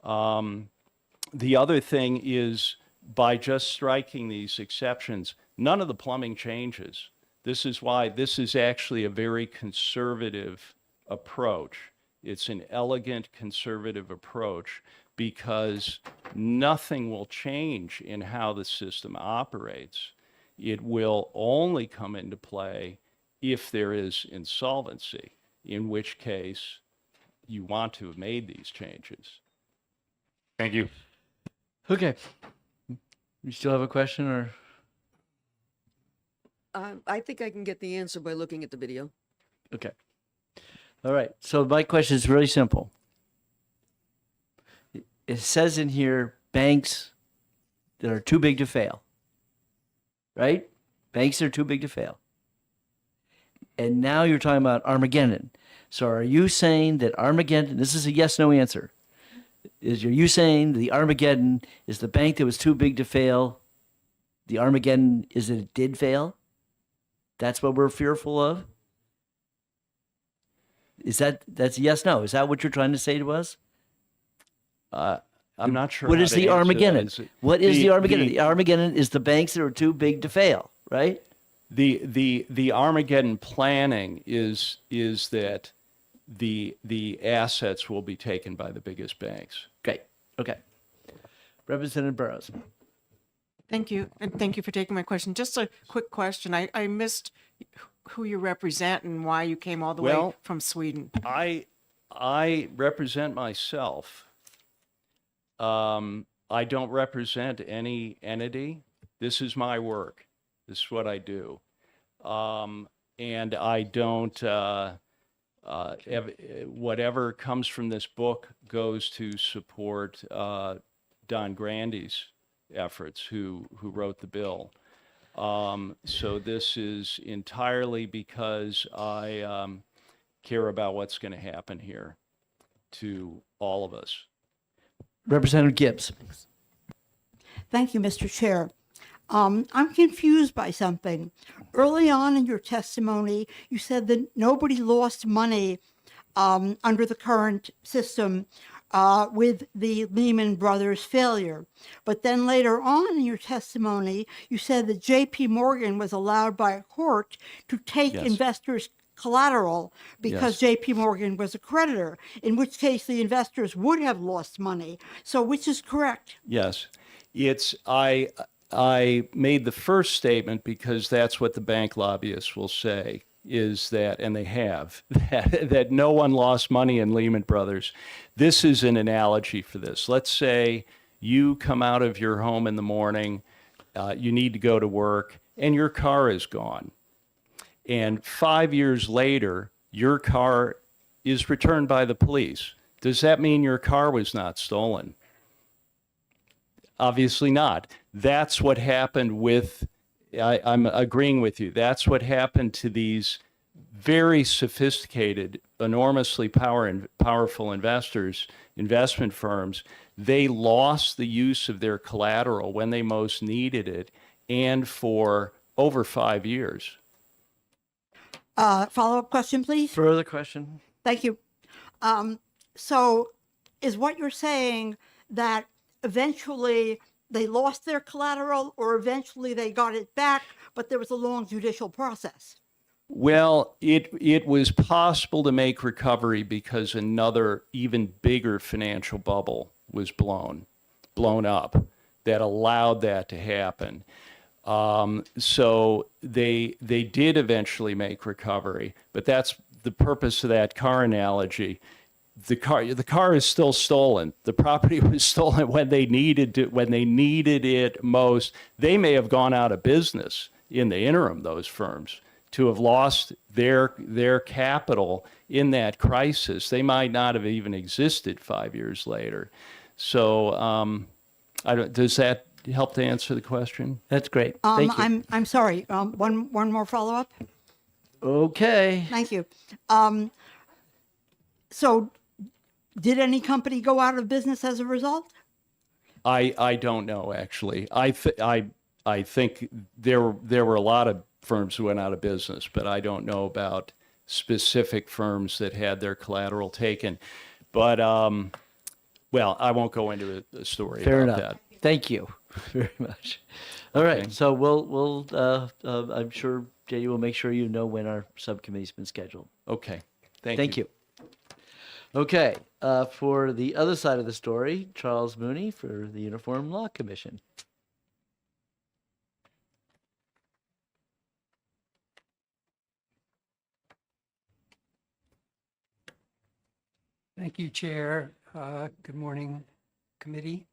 The other thing is, by just striking these exceptions, none of the plumbing changes. This is why this is actually a very conservative approach. It's an elegant conservative approach because nothing will change in how the system operates. It will only come into play if there is insolvency, in which case you want to have made these changes. Thank you. Okay. You still have a question or? I think I can get the answer by looking at the video. Okay. All right. So my question is really simple. It says in here, banks that are too big to fail, right? Banks that are too big to fail. And now you're talking about Armageddon. So are you saying that Armageddon, this is a yes/no answer. Are you saying the Armageddon is the bank that was too big to fail? The Armageddon is that it did fail? That's what we're fearful of? That's yes/no? Is that what you're trying to say to us? I'm not sure. What how is to the answer that. Armageddon? What is the Armageddon? The The Armageddon is the banks that are too big to fail, right? The Armageddon planning is that the assets will be taken by the biggest banks. Great. Okay. Representative Burrows. Thank you, and thank you for taking my question. Just a quick question. I missed who you represent and why you came all the way Well, from Sweden. I represent myself. I don't represent any entity. This is my work. This is what I do. And I don't, whatever comes from this book goes to support Don Grandy's efforts, who wrote the bill. So this is entirely because I care about what's going to happen here to all of us. Representative Gibbs. Thank you, Mr. Chair. I'm confused by something. Early on in your testimony, you said that nobody lost money under the current system with the Lehman Brothers failure. But then later on in your testimony, you said that J.P. Morgan was allowed by a court to take Yes. investors' collateral because Yes. J.P. Morgan was a creditor, in which case the investors would have lost money. So which is correct? Yes, it's I made the first statement because that's what the bank lobbyists will say, is that, and they have, that no one lost money in Lehman Brothers. This is an analogy for this. Let's say you come out of your home in the morning, you need to go to work, and your car is gone. And 5 years later, your car is returned by the police. Does that mean your car was not stolen? Obviously not. That's what happened with, I'm agreeing with you, that's what happened to these very sophisticated, enormously powerful investors, investment firms. They lost the use of their collateral when they most needed it, and for over 5 years. Follow-up question, please? Further question? Thank you. So is what you're saying that eventually they lost their collateral or eventually they got it back, but there was a long judicial process? Well, it was possible to make recovery because another even bigger financial bubble was blown up that allowed that to happen. So they did eventually make recovery, but that's the purpose of that car analogy. The car is still stolen. The property was stolen when they needed it most. They may have gone out of business in the interim, those firms, to have lost their capital in that crisis. They might not have even existed 5 years later. So does that help to answer the question? That's great. Thank you. I'm sorry. One more follow-up. Okay. Thank you. So did any company go out of business as a result? I don't know, actually. I think there were a lot of firms who went out of business, but I don't know about specific firms that had their collateral taken. But, well, I won't go into a story Fair about enough. that. Thank you very much. All right, Okay. so I'm sure Jay will make sure you know when our subcommittee's been scheduled. Okay, thank Thank you. Okay, for the other side of the story, Charles Mooney for the Uniform Law Commission. Thank you, Chair. Good morning, committee.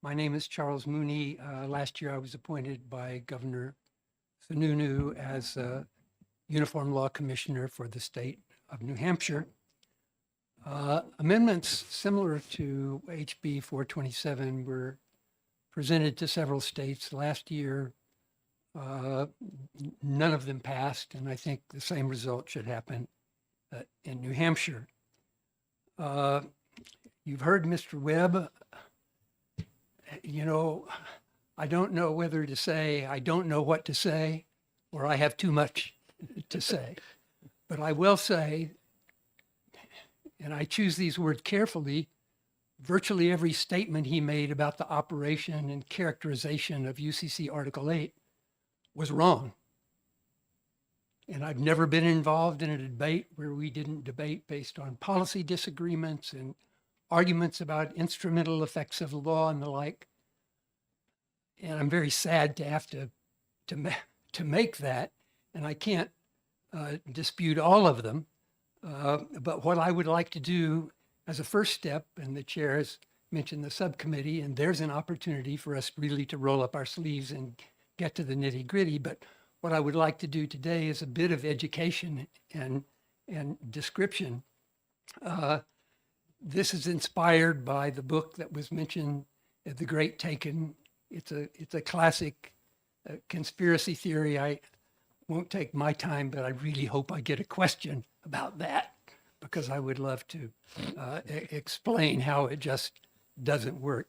My name is Charles Mooney. Last year, I was appointed by Governor Sununu as Uniform Law Commissioner for the state of New Hampshire. Amendments similar to HB 427 were presented to several states last year. None of them passed, and I think the same result should happen in New Hampshire. You've heard Mr. Webb. You know, I don't know whether to say, I don't know what to say, or I have too much to say. But I will say, and I choose these words carefully, virtually every statement he made about the operation and characterization of UCC Article 8 was wrong. And I've never been involved in a debate where we didn't debate based on policy disagreements and arguments about instrumental effects of the law and the like. And I'm very sad to have to make that, and I can't dispute all of them. But what I would like to do as a first step, and the chair has mentioned the subcommittee, and there's an opportunity for us really to roll up our sleeves and get to the nitty gritty. But what I would like to do today is a bit of education and description. This is inspired by the book that was mentioned, The Great Taken. It's a classic conspiracy theory. I won't take my time, but I really hope I get a question about that, because I would love to explain how it just doesn't work.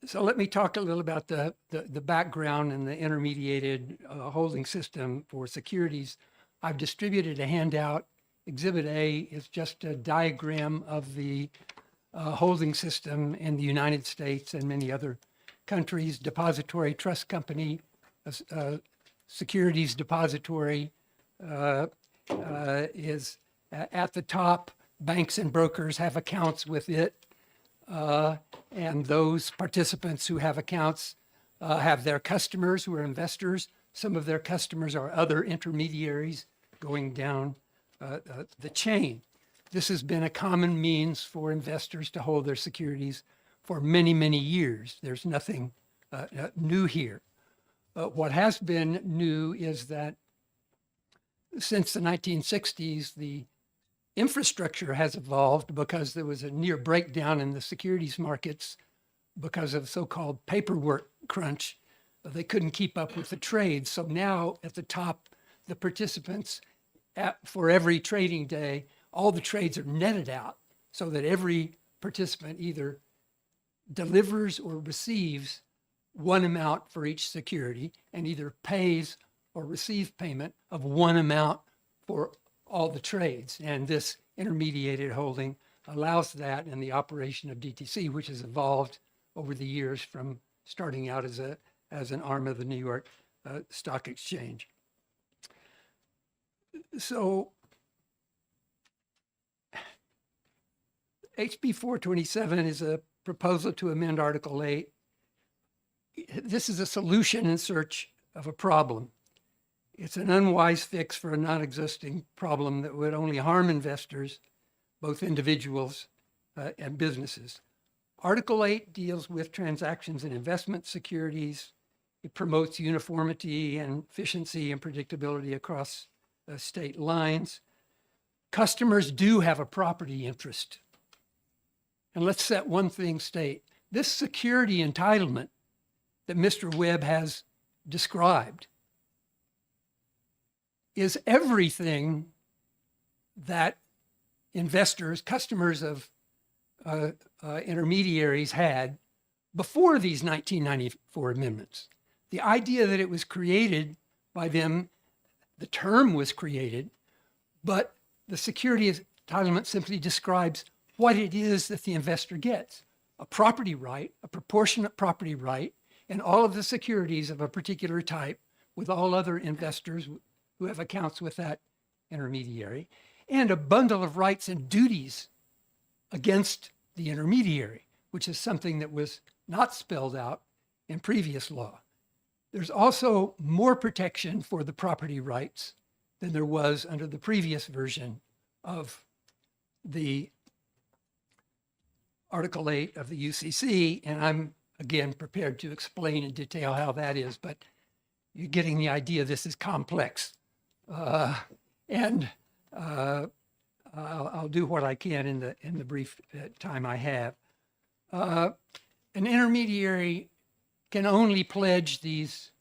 So let me talk a little about the background and the intermediated holding system for securities. I've distributed a handout. Exhibit A is just a diagram of the holding system in the United States and many other countries. Depository trust company, securities depository is at the top. Banks and brokers have accounts with it. And those participants who have accounts have their customers who are investors. Some of their customers are other intermediaries going down the chain. This has been a common means for investors to hold their securities for many, many years. There's nothing new here. What has been new is that since the 1960s, the infrastructure has evolved because there was a near breakdown in the securities markets because of so-called paperwork crunch. They couldn't keep up with the trades. So now at the top, the participants for every trading day, all the trades are netted out so that every participant either delivers or receives one amount for each security and either pays or receives payment of one amount for all the trades. And this intermediated holding allows that in the operation of DTC, which has evolved over the years from starting out as an arm of the New York Stock Exchange. So HB 427 is a proposal to amend Article 8. This is a solution in search of a problem. It's an unwise fix for a non-existing problem that would only harm investors, both individuals and businesses. Article 8 deals with transactions in investment securities. It promotes uniformity and efficiency and predictability across state lines. Customers do have a property interest. And let's set one thing straight. This security entitlement that Mr. Webb has described is everything that investors, customers of intermediaries had before these 1994 amendments. The idea that it was created by them, the term was created, but the security entitlement simply describes what it is that the investor gets. A property right, a proportionate property right, and all of the securities of a particular type with all other investors who have accounts with that intermediary, and a bundle of rights and duties against the intermediary, which is something that was not spelled out in previous law. There's also more protection for the property rights than there was under the previous version of the Article 8 of the UCC, and I'm again prepared to explain in detail how that is, but you're getting the idea this is complex. I'll do what I can in the brief time I have. An intermediary can only pledge these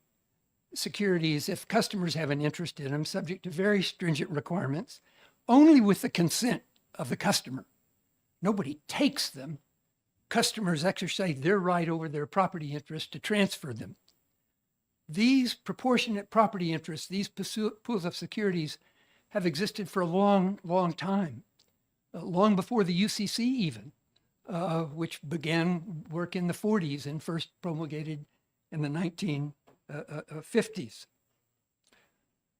securities if customers have an interest in them, subject to very stringent requirements, only with the consent of the customer. Nobody takes them. Customers exercise their right over their property interest to transfer them. These proportionate property interests, these pools of securities, have existed for a long, long time, long before the UCC even, which began work in the 40s and first promulgated in the 1950s.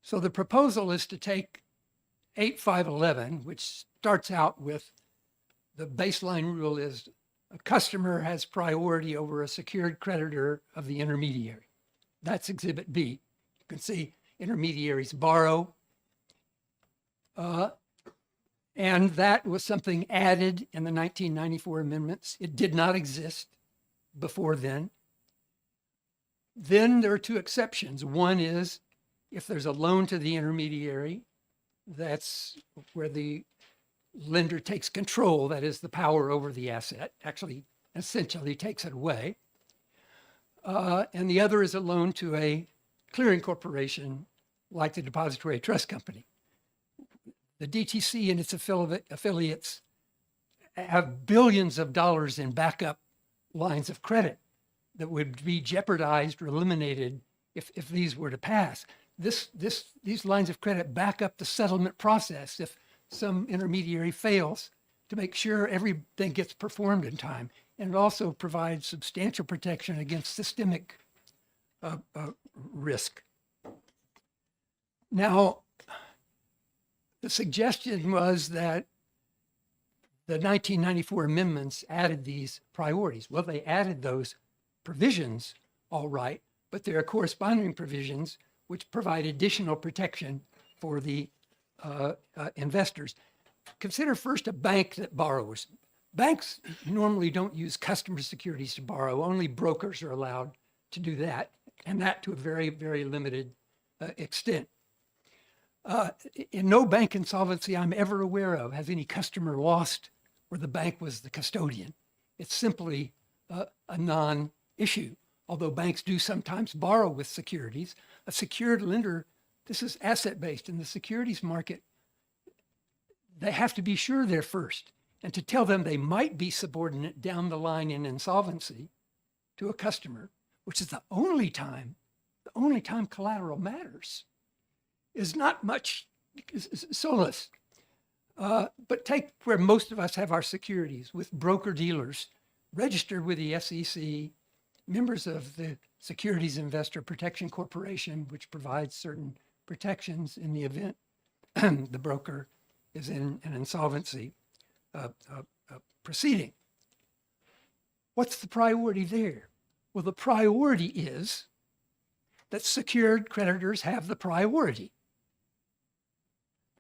So the proposal is to take 8511, which starts out with the baseline rule is a customer has priority over a secured creditor of the intermediary. That's Exhibit B. You can see intermediaries borrow. And that was something added in the 1994 amendments. It did not exist before then. Then there are two exceptions. One is if there's a loan to the intermediary, that's where the lender takes control, that is the power over the asset, actually essentially takes it away. And the other is a loan to a clearing corporation like the Depository Trust Company. The DTC and its affiliates have billions of dollars in backup lines of credit that would be jeopardized or eliminated if these were to pass. These lines of credit back up the settlement process if some intermediary fails to make sure everything gets performed in time. And it also provides substantial protection against systemic risk. Now, the suggestion was that the 1994 amendments added these priorities. Well, they added those provisions, all right, but there are corresponding provisions which provide additional protection for the investors. Consider first a bank that borrows. Banks normally don't use customer securities to borrow. Only brokers are allowed to do that, and that to a very, very limited extent. In no bank insolvency I'm ever aware of has any customer lost where the bank was the custodian. It's simply a non-issue. Although banks do sometimes borrow with securities, a secured lender, this is asset-based. In the securities market, they have to be sure they're first. And to tell them they might be subordinate down the line in insolvency to a customer, which is the only time collateral matters, is not much solace. But take where most of us have our securities with broker-dealers registered with the SEC, members of the Securities Investor Protection Corporation, which provides certain protections in the event the broker is in an insolvency proceeding. What's the priority there? Well, the priority is that secured creditors have the priority.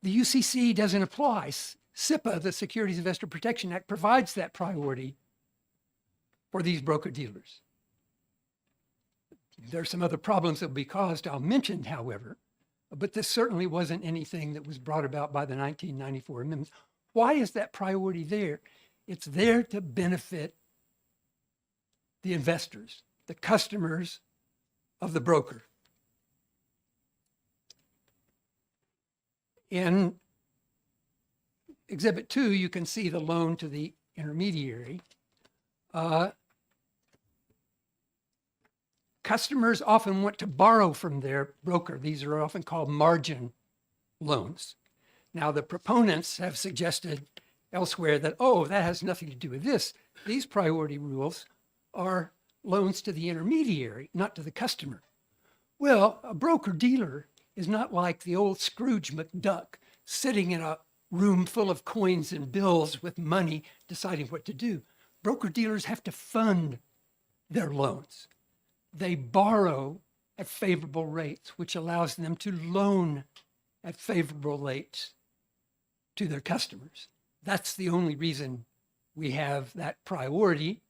The UCC doesn't apply. SIPA, the Securities Investor Protection Act, provides that priority for these broker-dealers. There are some other problems that will be caused, I'll mention, however, but this certainly wasn't anything that was brought about by the 1994 amendments. Why is that priority there? It's there to benefit the investors, the customers of the broker. In Exhibit 2, you can see the loan to the intermediary. customers often want to borrow from their broker. These are often called margin loans. Now, the proponents have suggested elsewhere that, oh, that has nothing to do with this. These priority rules are loans to the intermediary, not to the customer. Well, a broker-dealer is not like the old Scrooge McDuck sitting in a room full of coins and bills with money deciding what to do. Broker-dealers have to fund their loans. They borrow at favorable rates, which allows them to loan at favorable rates to their customers. That's the only reason we have that priority,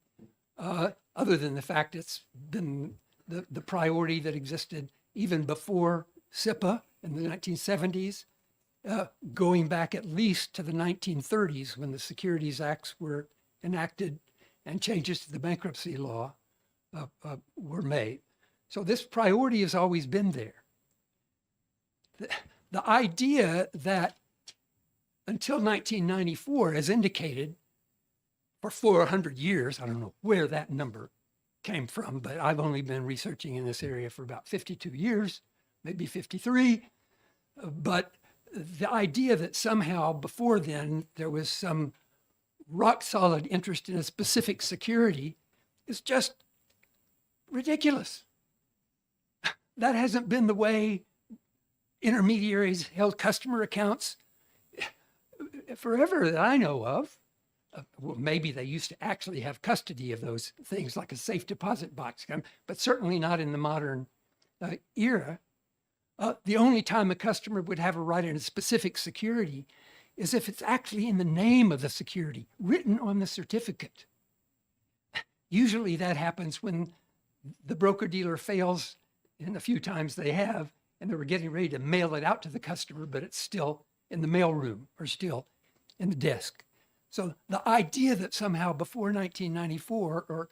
other than the fact it's been the priority that existed even before SIPA in the 1970s, going back at least to the 1930s when the Securities Acts were enacted and changes to the bankruptcy law were made. So this priority has always been there. The idea that until 1994, as indicated, for 400 years, I don't know where that number came from, but I've only been researching in this area for about 52 years, maybe 53. But the idea that somehow before then there was some rock solid interest in a specific security is just ridiculous. That hasn't been the way intermediaries held customer accounts forever that I know of. Well, maybe they used to actually have custody of those things like a safe deposit box, but certainly not in the modern era. The only time a customer would have a right in a specific security is if it's actually in the name of the security, written on the certificate. Usually that happens when the broker-dealer fails, and a few times they have, and they were getting ready to mail it out to the customer, but it's still in the mailroom or still in the desk. So the idea that somehow before 1994 or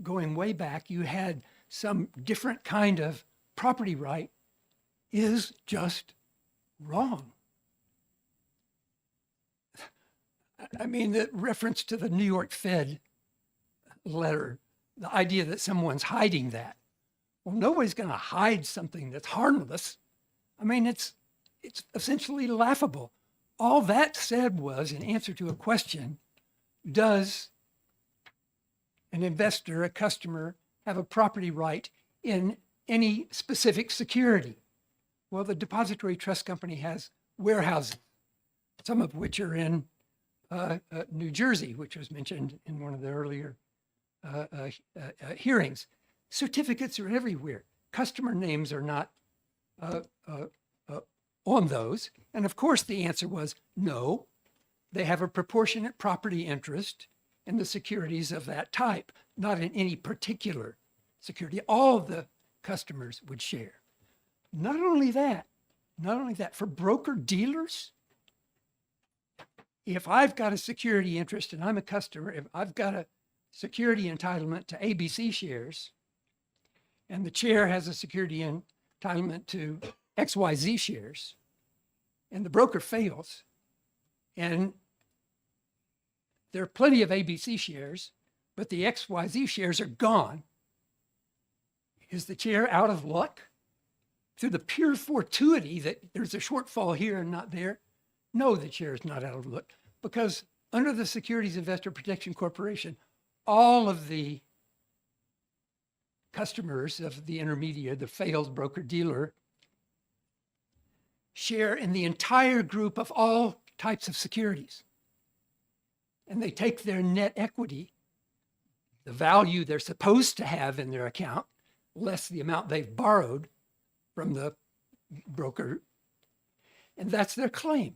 going way back, you had some different kind of property right is just wrong. I mean, the reference to the New York Fed letter, the idea that someone's hiding that. Well, nobody's going to hide something that's harmless. I mean, it's essentially laughable. All that said was, in answer to a question, does an investor, a customer, have a property right in any specific security? Well, the depository trust company has warehouses, some of which are in New Jersey, which was mentioned in one of the earlier hearings. Certificates are everywhere. Customer names are not on those. And of course, the answer was no. They have a proportionate property interest in the securities of that type, not in any particular security. All the customers would share. Not only that, for broker dealers, if I've got a security interest and I'm a customer, if I've got a security entitlement to ABC shares, and the chair has a security entitlement to XYZ shares, and the broker fails, and there are plenty of ABC shares, but the XYZ shares are gone, is the chair out of luck through the pure fortuity that there's a shortfall here and not there? No, the chair is not out of luck, because under the Securities Investor Protection Corporation, all of the customers of the intermediary, the failed broker-dealer, share in the entire group of all types of securities. And they take their net equity, the value they're supposed to have in their account, less the amount they've borrowed from the broker, and that's their claim.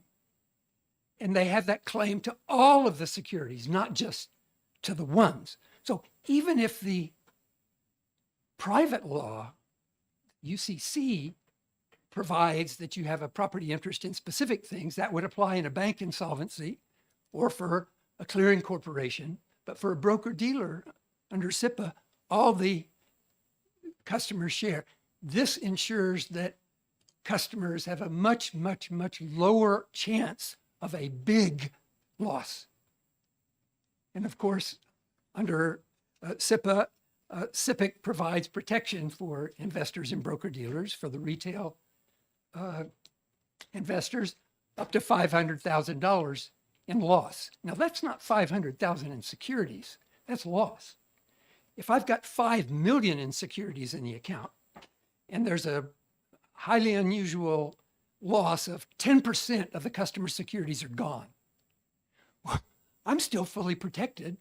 And they have that claim to all of the securities, not just to the ones. So even if the private law, UCC, provides that you have a property interest in specific things, that would apply in a bank insolvency or for a clearing corporation. But for a broker-dealer under SIPA, all the customers share. This ensures that customers have a much, much, much lower chance of a big loss. And of course, under SIPA, SIPC provides protection for investors and broker-dealers, for the retail investors, up to $500,000 in loss. Now, that's not $500,000 in securities. That's loss. If I've got $5 million in securities in the account, and there's a highly unusual loss of 10% of the customer securities are gone, well, I'm still fully protected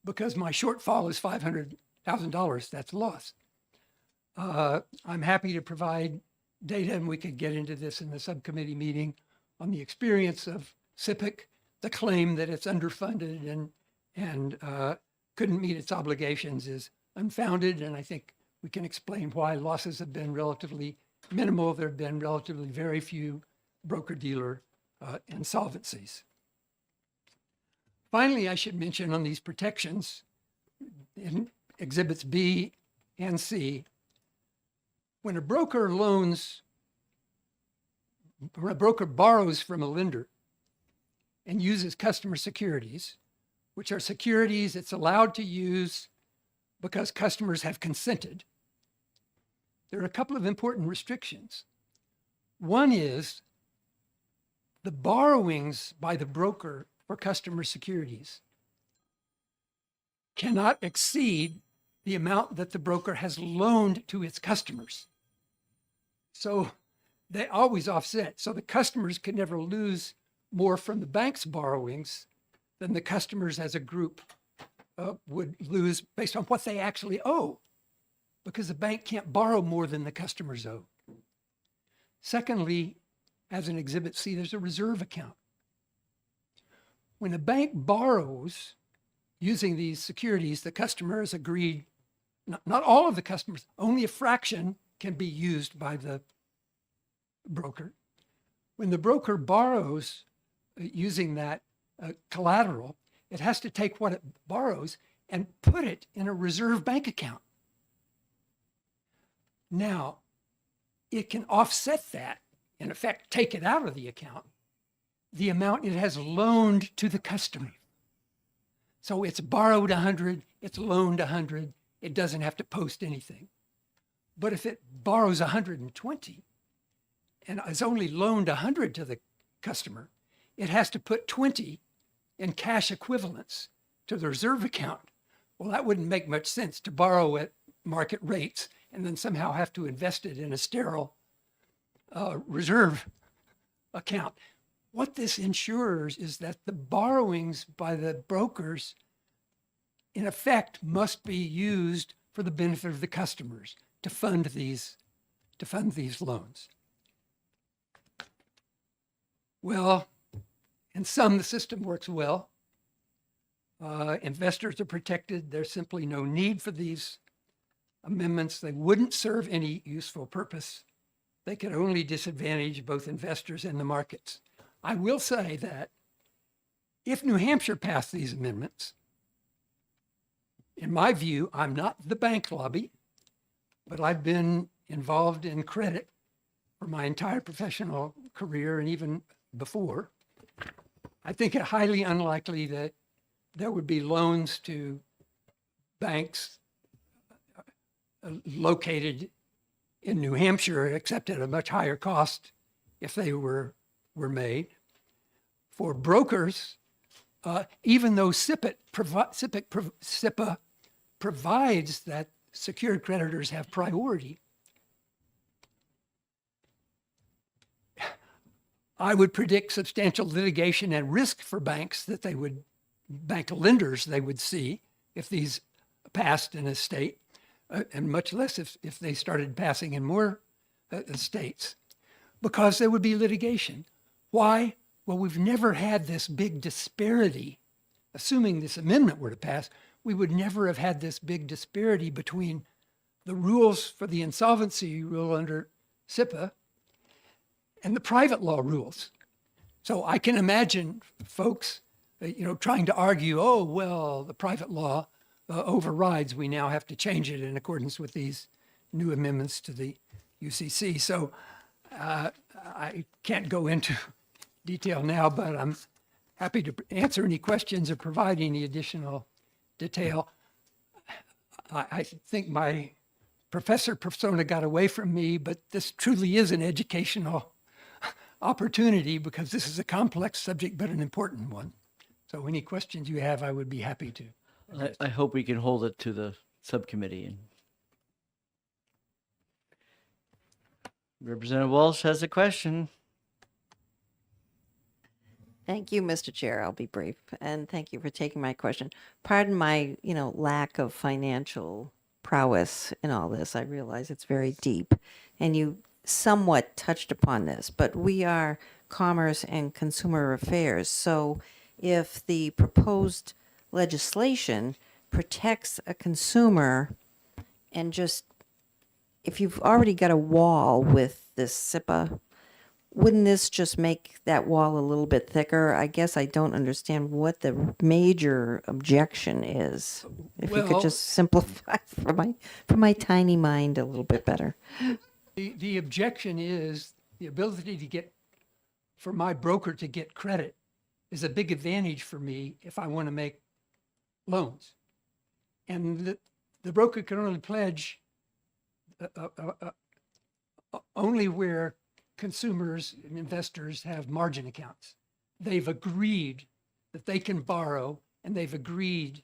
because my shortfall is $500,000. That's loss. I'm happy to provide data, and we could get into this in the subcommittee meeting, on the experience of SIPC, the claim that it's underfunded and couldn't meet its obligations is unfounded. And I think we can explain why losses have been relatively minimal. There have been relatively very few broker-dealer insolvencies. Finally, I should mention on these protections in Exhibits B and C, when a broker borrows from a lender and uses customer securities, which are securities it's allowed to use because customers have consented, there are a couple of important restrictions. One is the borrowings by the broker for customer securities cannot exceed the amount that the broker has loaned to its customers. So they always offset. So the customers could never lose more from the bank's borrowings than the customers as a group would lose based on what they actually owe, because the bank can't borrow more than the customers owe. Secondly, as in Exhibit C, there's a reserve account. When a bank borrows using these securities, the customer has agreed, not all of the customers, only a fraction can be used by the broker. When the broker borrows using that collateral, it has to take what it borrows and put it in a reserve bank account. Now, it can offset that, in effect, take it out of the account, the amount it has loaned to the customer. So it's borrowed 100, it's loaned 100, it doesn't have to post anything. But if it borrows 120 and is only loaned 100 to the customer, it has to put 20 in cash equivalents to the reserve account. Well, that wouldn't make much sense, to borrow at market rates and then somehow have to invest it in a sterile reserve account. What this ensures is that the borrowings by the brokers, in effect, must be used for the benefit of the customers to fund these loans. Well, in sum, the system works well. Investors are protected. There's simply no need for these amendments. They wouldn't serve any useful purpose. They could only disadvantage both investors and the markets. I will say that if New Hampshire passed these amendments, in my view, I'm not the bank lobby, but I've been involved in credit for my entire professional career and even before. I think it highly unlikely that there would be loans to banks located in New Hampshire, except at a much higher cost if they were made. For brokers, even though SIPA provides that secured creditors have priority, I would predict substantial litigation and risk for banks that bank lenders they would see if these passed in a state, and much less if they started passing in more states, because there would be litigation. Why? Well, we've never had this big disparity. Assuming this amendment were to pass, we would never have had this big disparity between the rules for the insolvency rule under SIPA and the private law rules. So I can imagine folks, trying to argue, oh, well, the private law overrides, we now have to change it in accordance with these new amendments to the UCC. So I can't go into detail now, but I'm happy to answer any questions or provide any additional detail. I think my professor persona got away from me, but this truly is an educational opportunity because this is a complex subject, but an important one. So any questions you have, I would be happy to. I hope we can hold it to the subcommittee. And Representative Walsh has a question. Thank you, Mr. Chair. I'll be brief, and thank you for taking my question. Pardon my, lack of financial prowess in all this. I realize it's very deep, and you somewhat touched upon this, but we are Commerce and Consumer Affairs. So if the proposed legislation protects a consumer and just, if you've already got a wall with this SIPA, wouldn't this just make that wall a little bit thicker? I guess I don't understand what the major objection is. If you could Well- just simplify for my tiny mind a little bit better. The objection is the ability to get, for my broker to get credit is a big advantage for me if I want to make loans. And the broker can only pledge only where consumers and investors have margin accounts. They've agreed that they can borrow, and they've agreed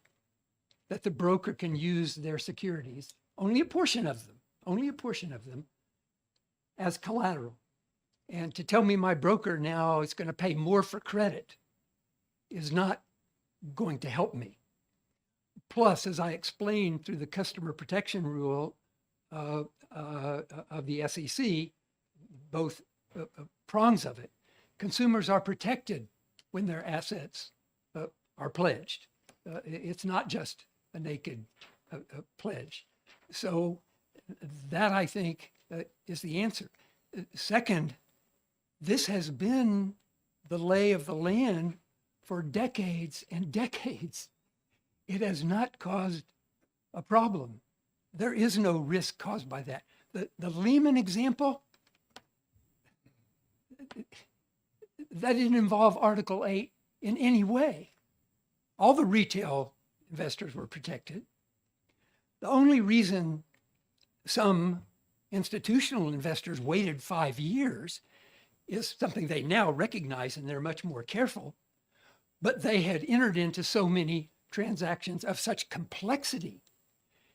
that the broker can use their securities, only a portion of them, as collateral. And to tell me my broker now is going to pay more for credit is not going to help me. Plus, as I explained through the customer protection rule of the SEC, both prongs of it, consumers are protected when their assets are pledged. It's not just a naked pledge. So that, I think, is the answer. Second, this has been the lay of the land for decades and decades. It has not caused a problem. There is no risk caused by that. The Lehman example, that didn't involve Article 8 in any way. All the retail investors were protected. The only reason some institutional investors waited 5 years is something they now recognize, and they're much more careful. But they had entered into so many transactions of such complexity,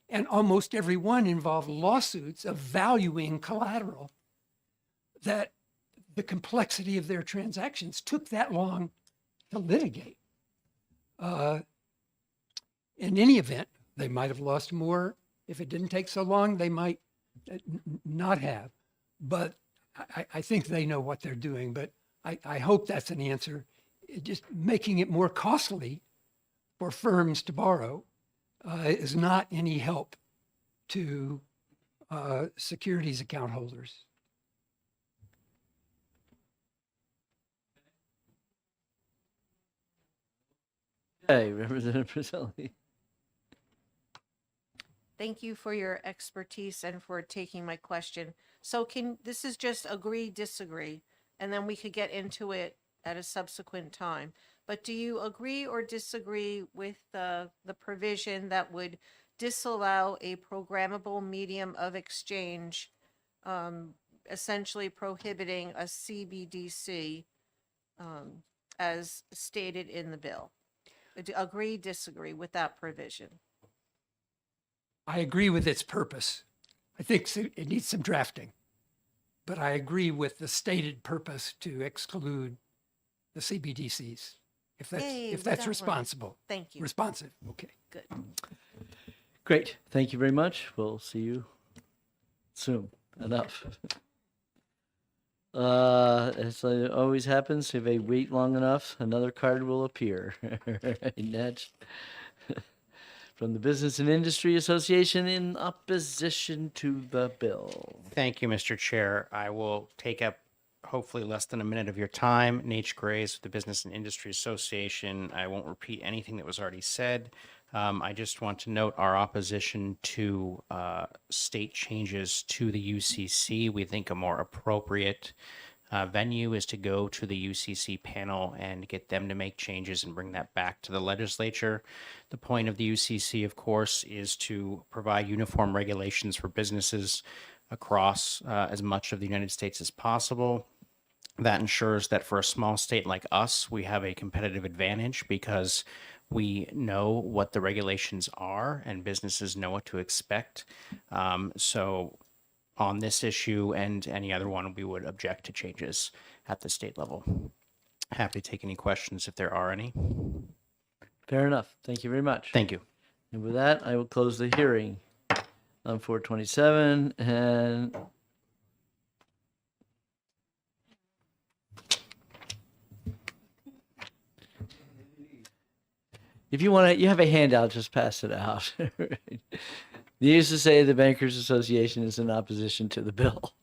and almost every one involved lawsuits of valuing collateral, that the complexity of their transactions took that long to litigate. In any event, they might have lost more. If it didn't take so long, they might not have. But I think they know what they're doing. But I hope that's an answer. Just making it more costly for firms to borrow is not any help to securities account holders. Hey, Representative Priscelli. Thank you for your expertise and for taking my question. So this is just agree, disagree, and then we could get into it at a subsequent time. But do you agree or disagree with the provision that would disallow a programmable medium of exchange, essentially prohibiting a CBDC as stated in the bill? Agree, disagree with that provision? I agree with its purpose. I think it needs some drafting, but I agree with the stated purpose to exclude the CBDCs, if Yay, that's we got one. responsible. Thank you. Responsive. Okay. Good. Great. Thank you very much. We'll see you soon. Enough. As always happens, if I wait long enough, another card will appear. Next. From the Business and Industry Association in opposition to the bill. Thank you, Mr. Chair. I will take up hopefully less than a minute of your time. Nate Grace with the Business and Industry Association. I won't repeat anything that was already said. I just want to note our opposition to state changes to the UCC. We think a more appropriate venue is to go to the UCC panel and get them to make changes and bring that back to the legislature. The point of the UCC, of course, is to provide uniform regulations for businesses across as much of the United States as possible. That ensures that for a small state like us, we have a competitive advantage because we know what the regulations are and businesses know what to expect. So on this issue and any other one, we would object to changes at the state level. Happy to take any questions if there are any. Fair enough. Thank you very much. Thank you. And with that, I will close the hearing on 427. And if you want to, you have a handout, just pass it out. Needless to say, the Bankers Association is in opposition to the bill.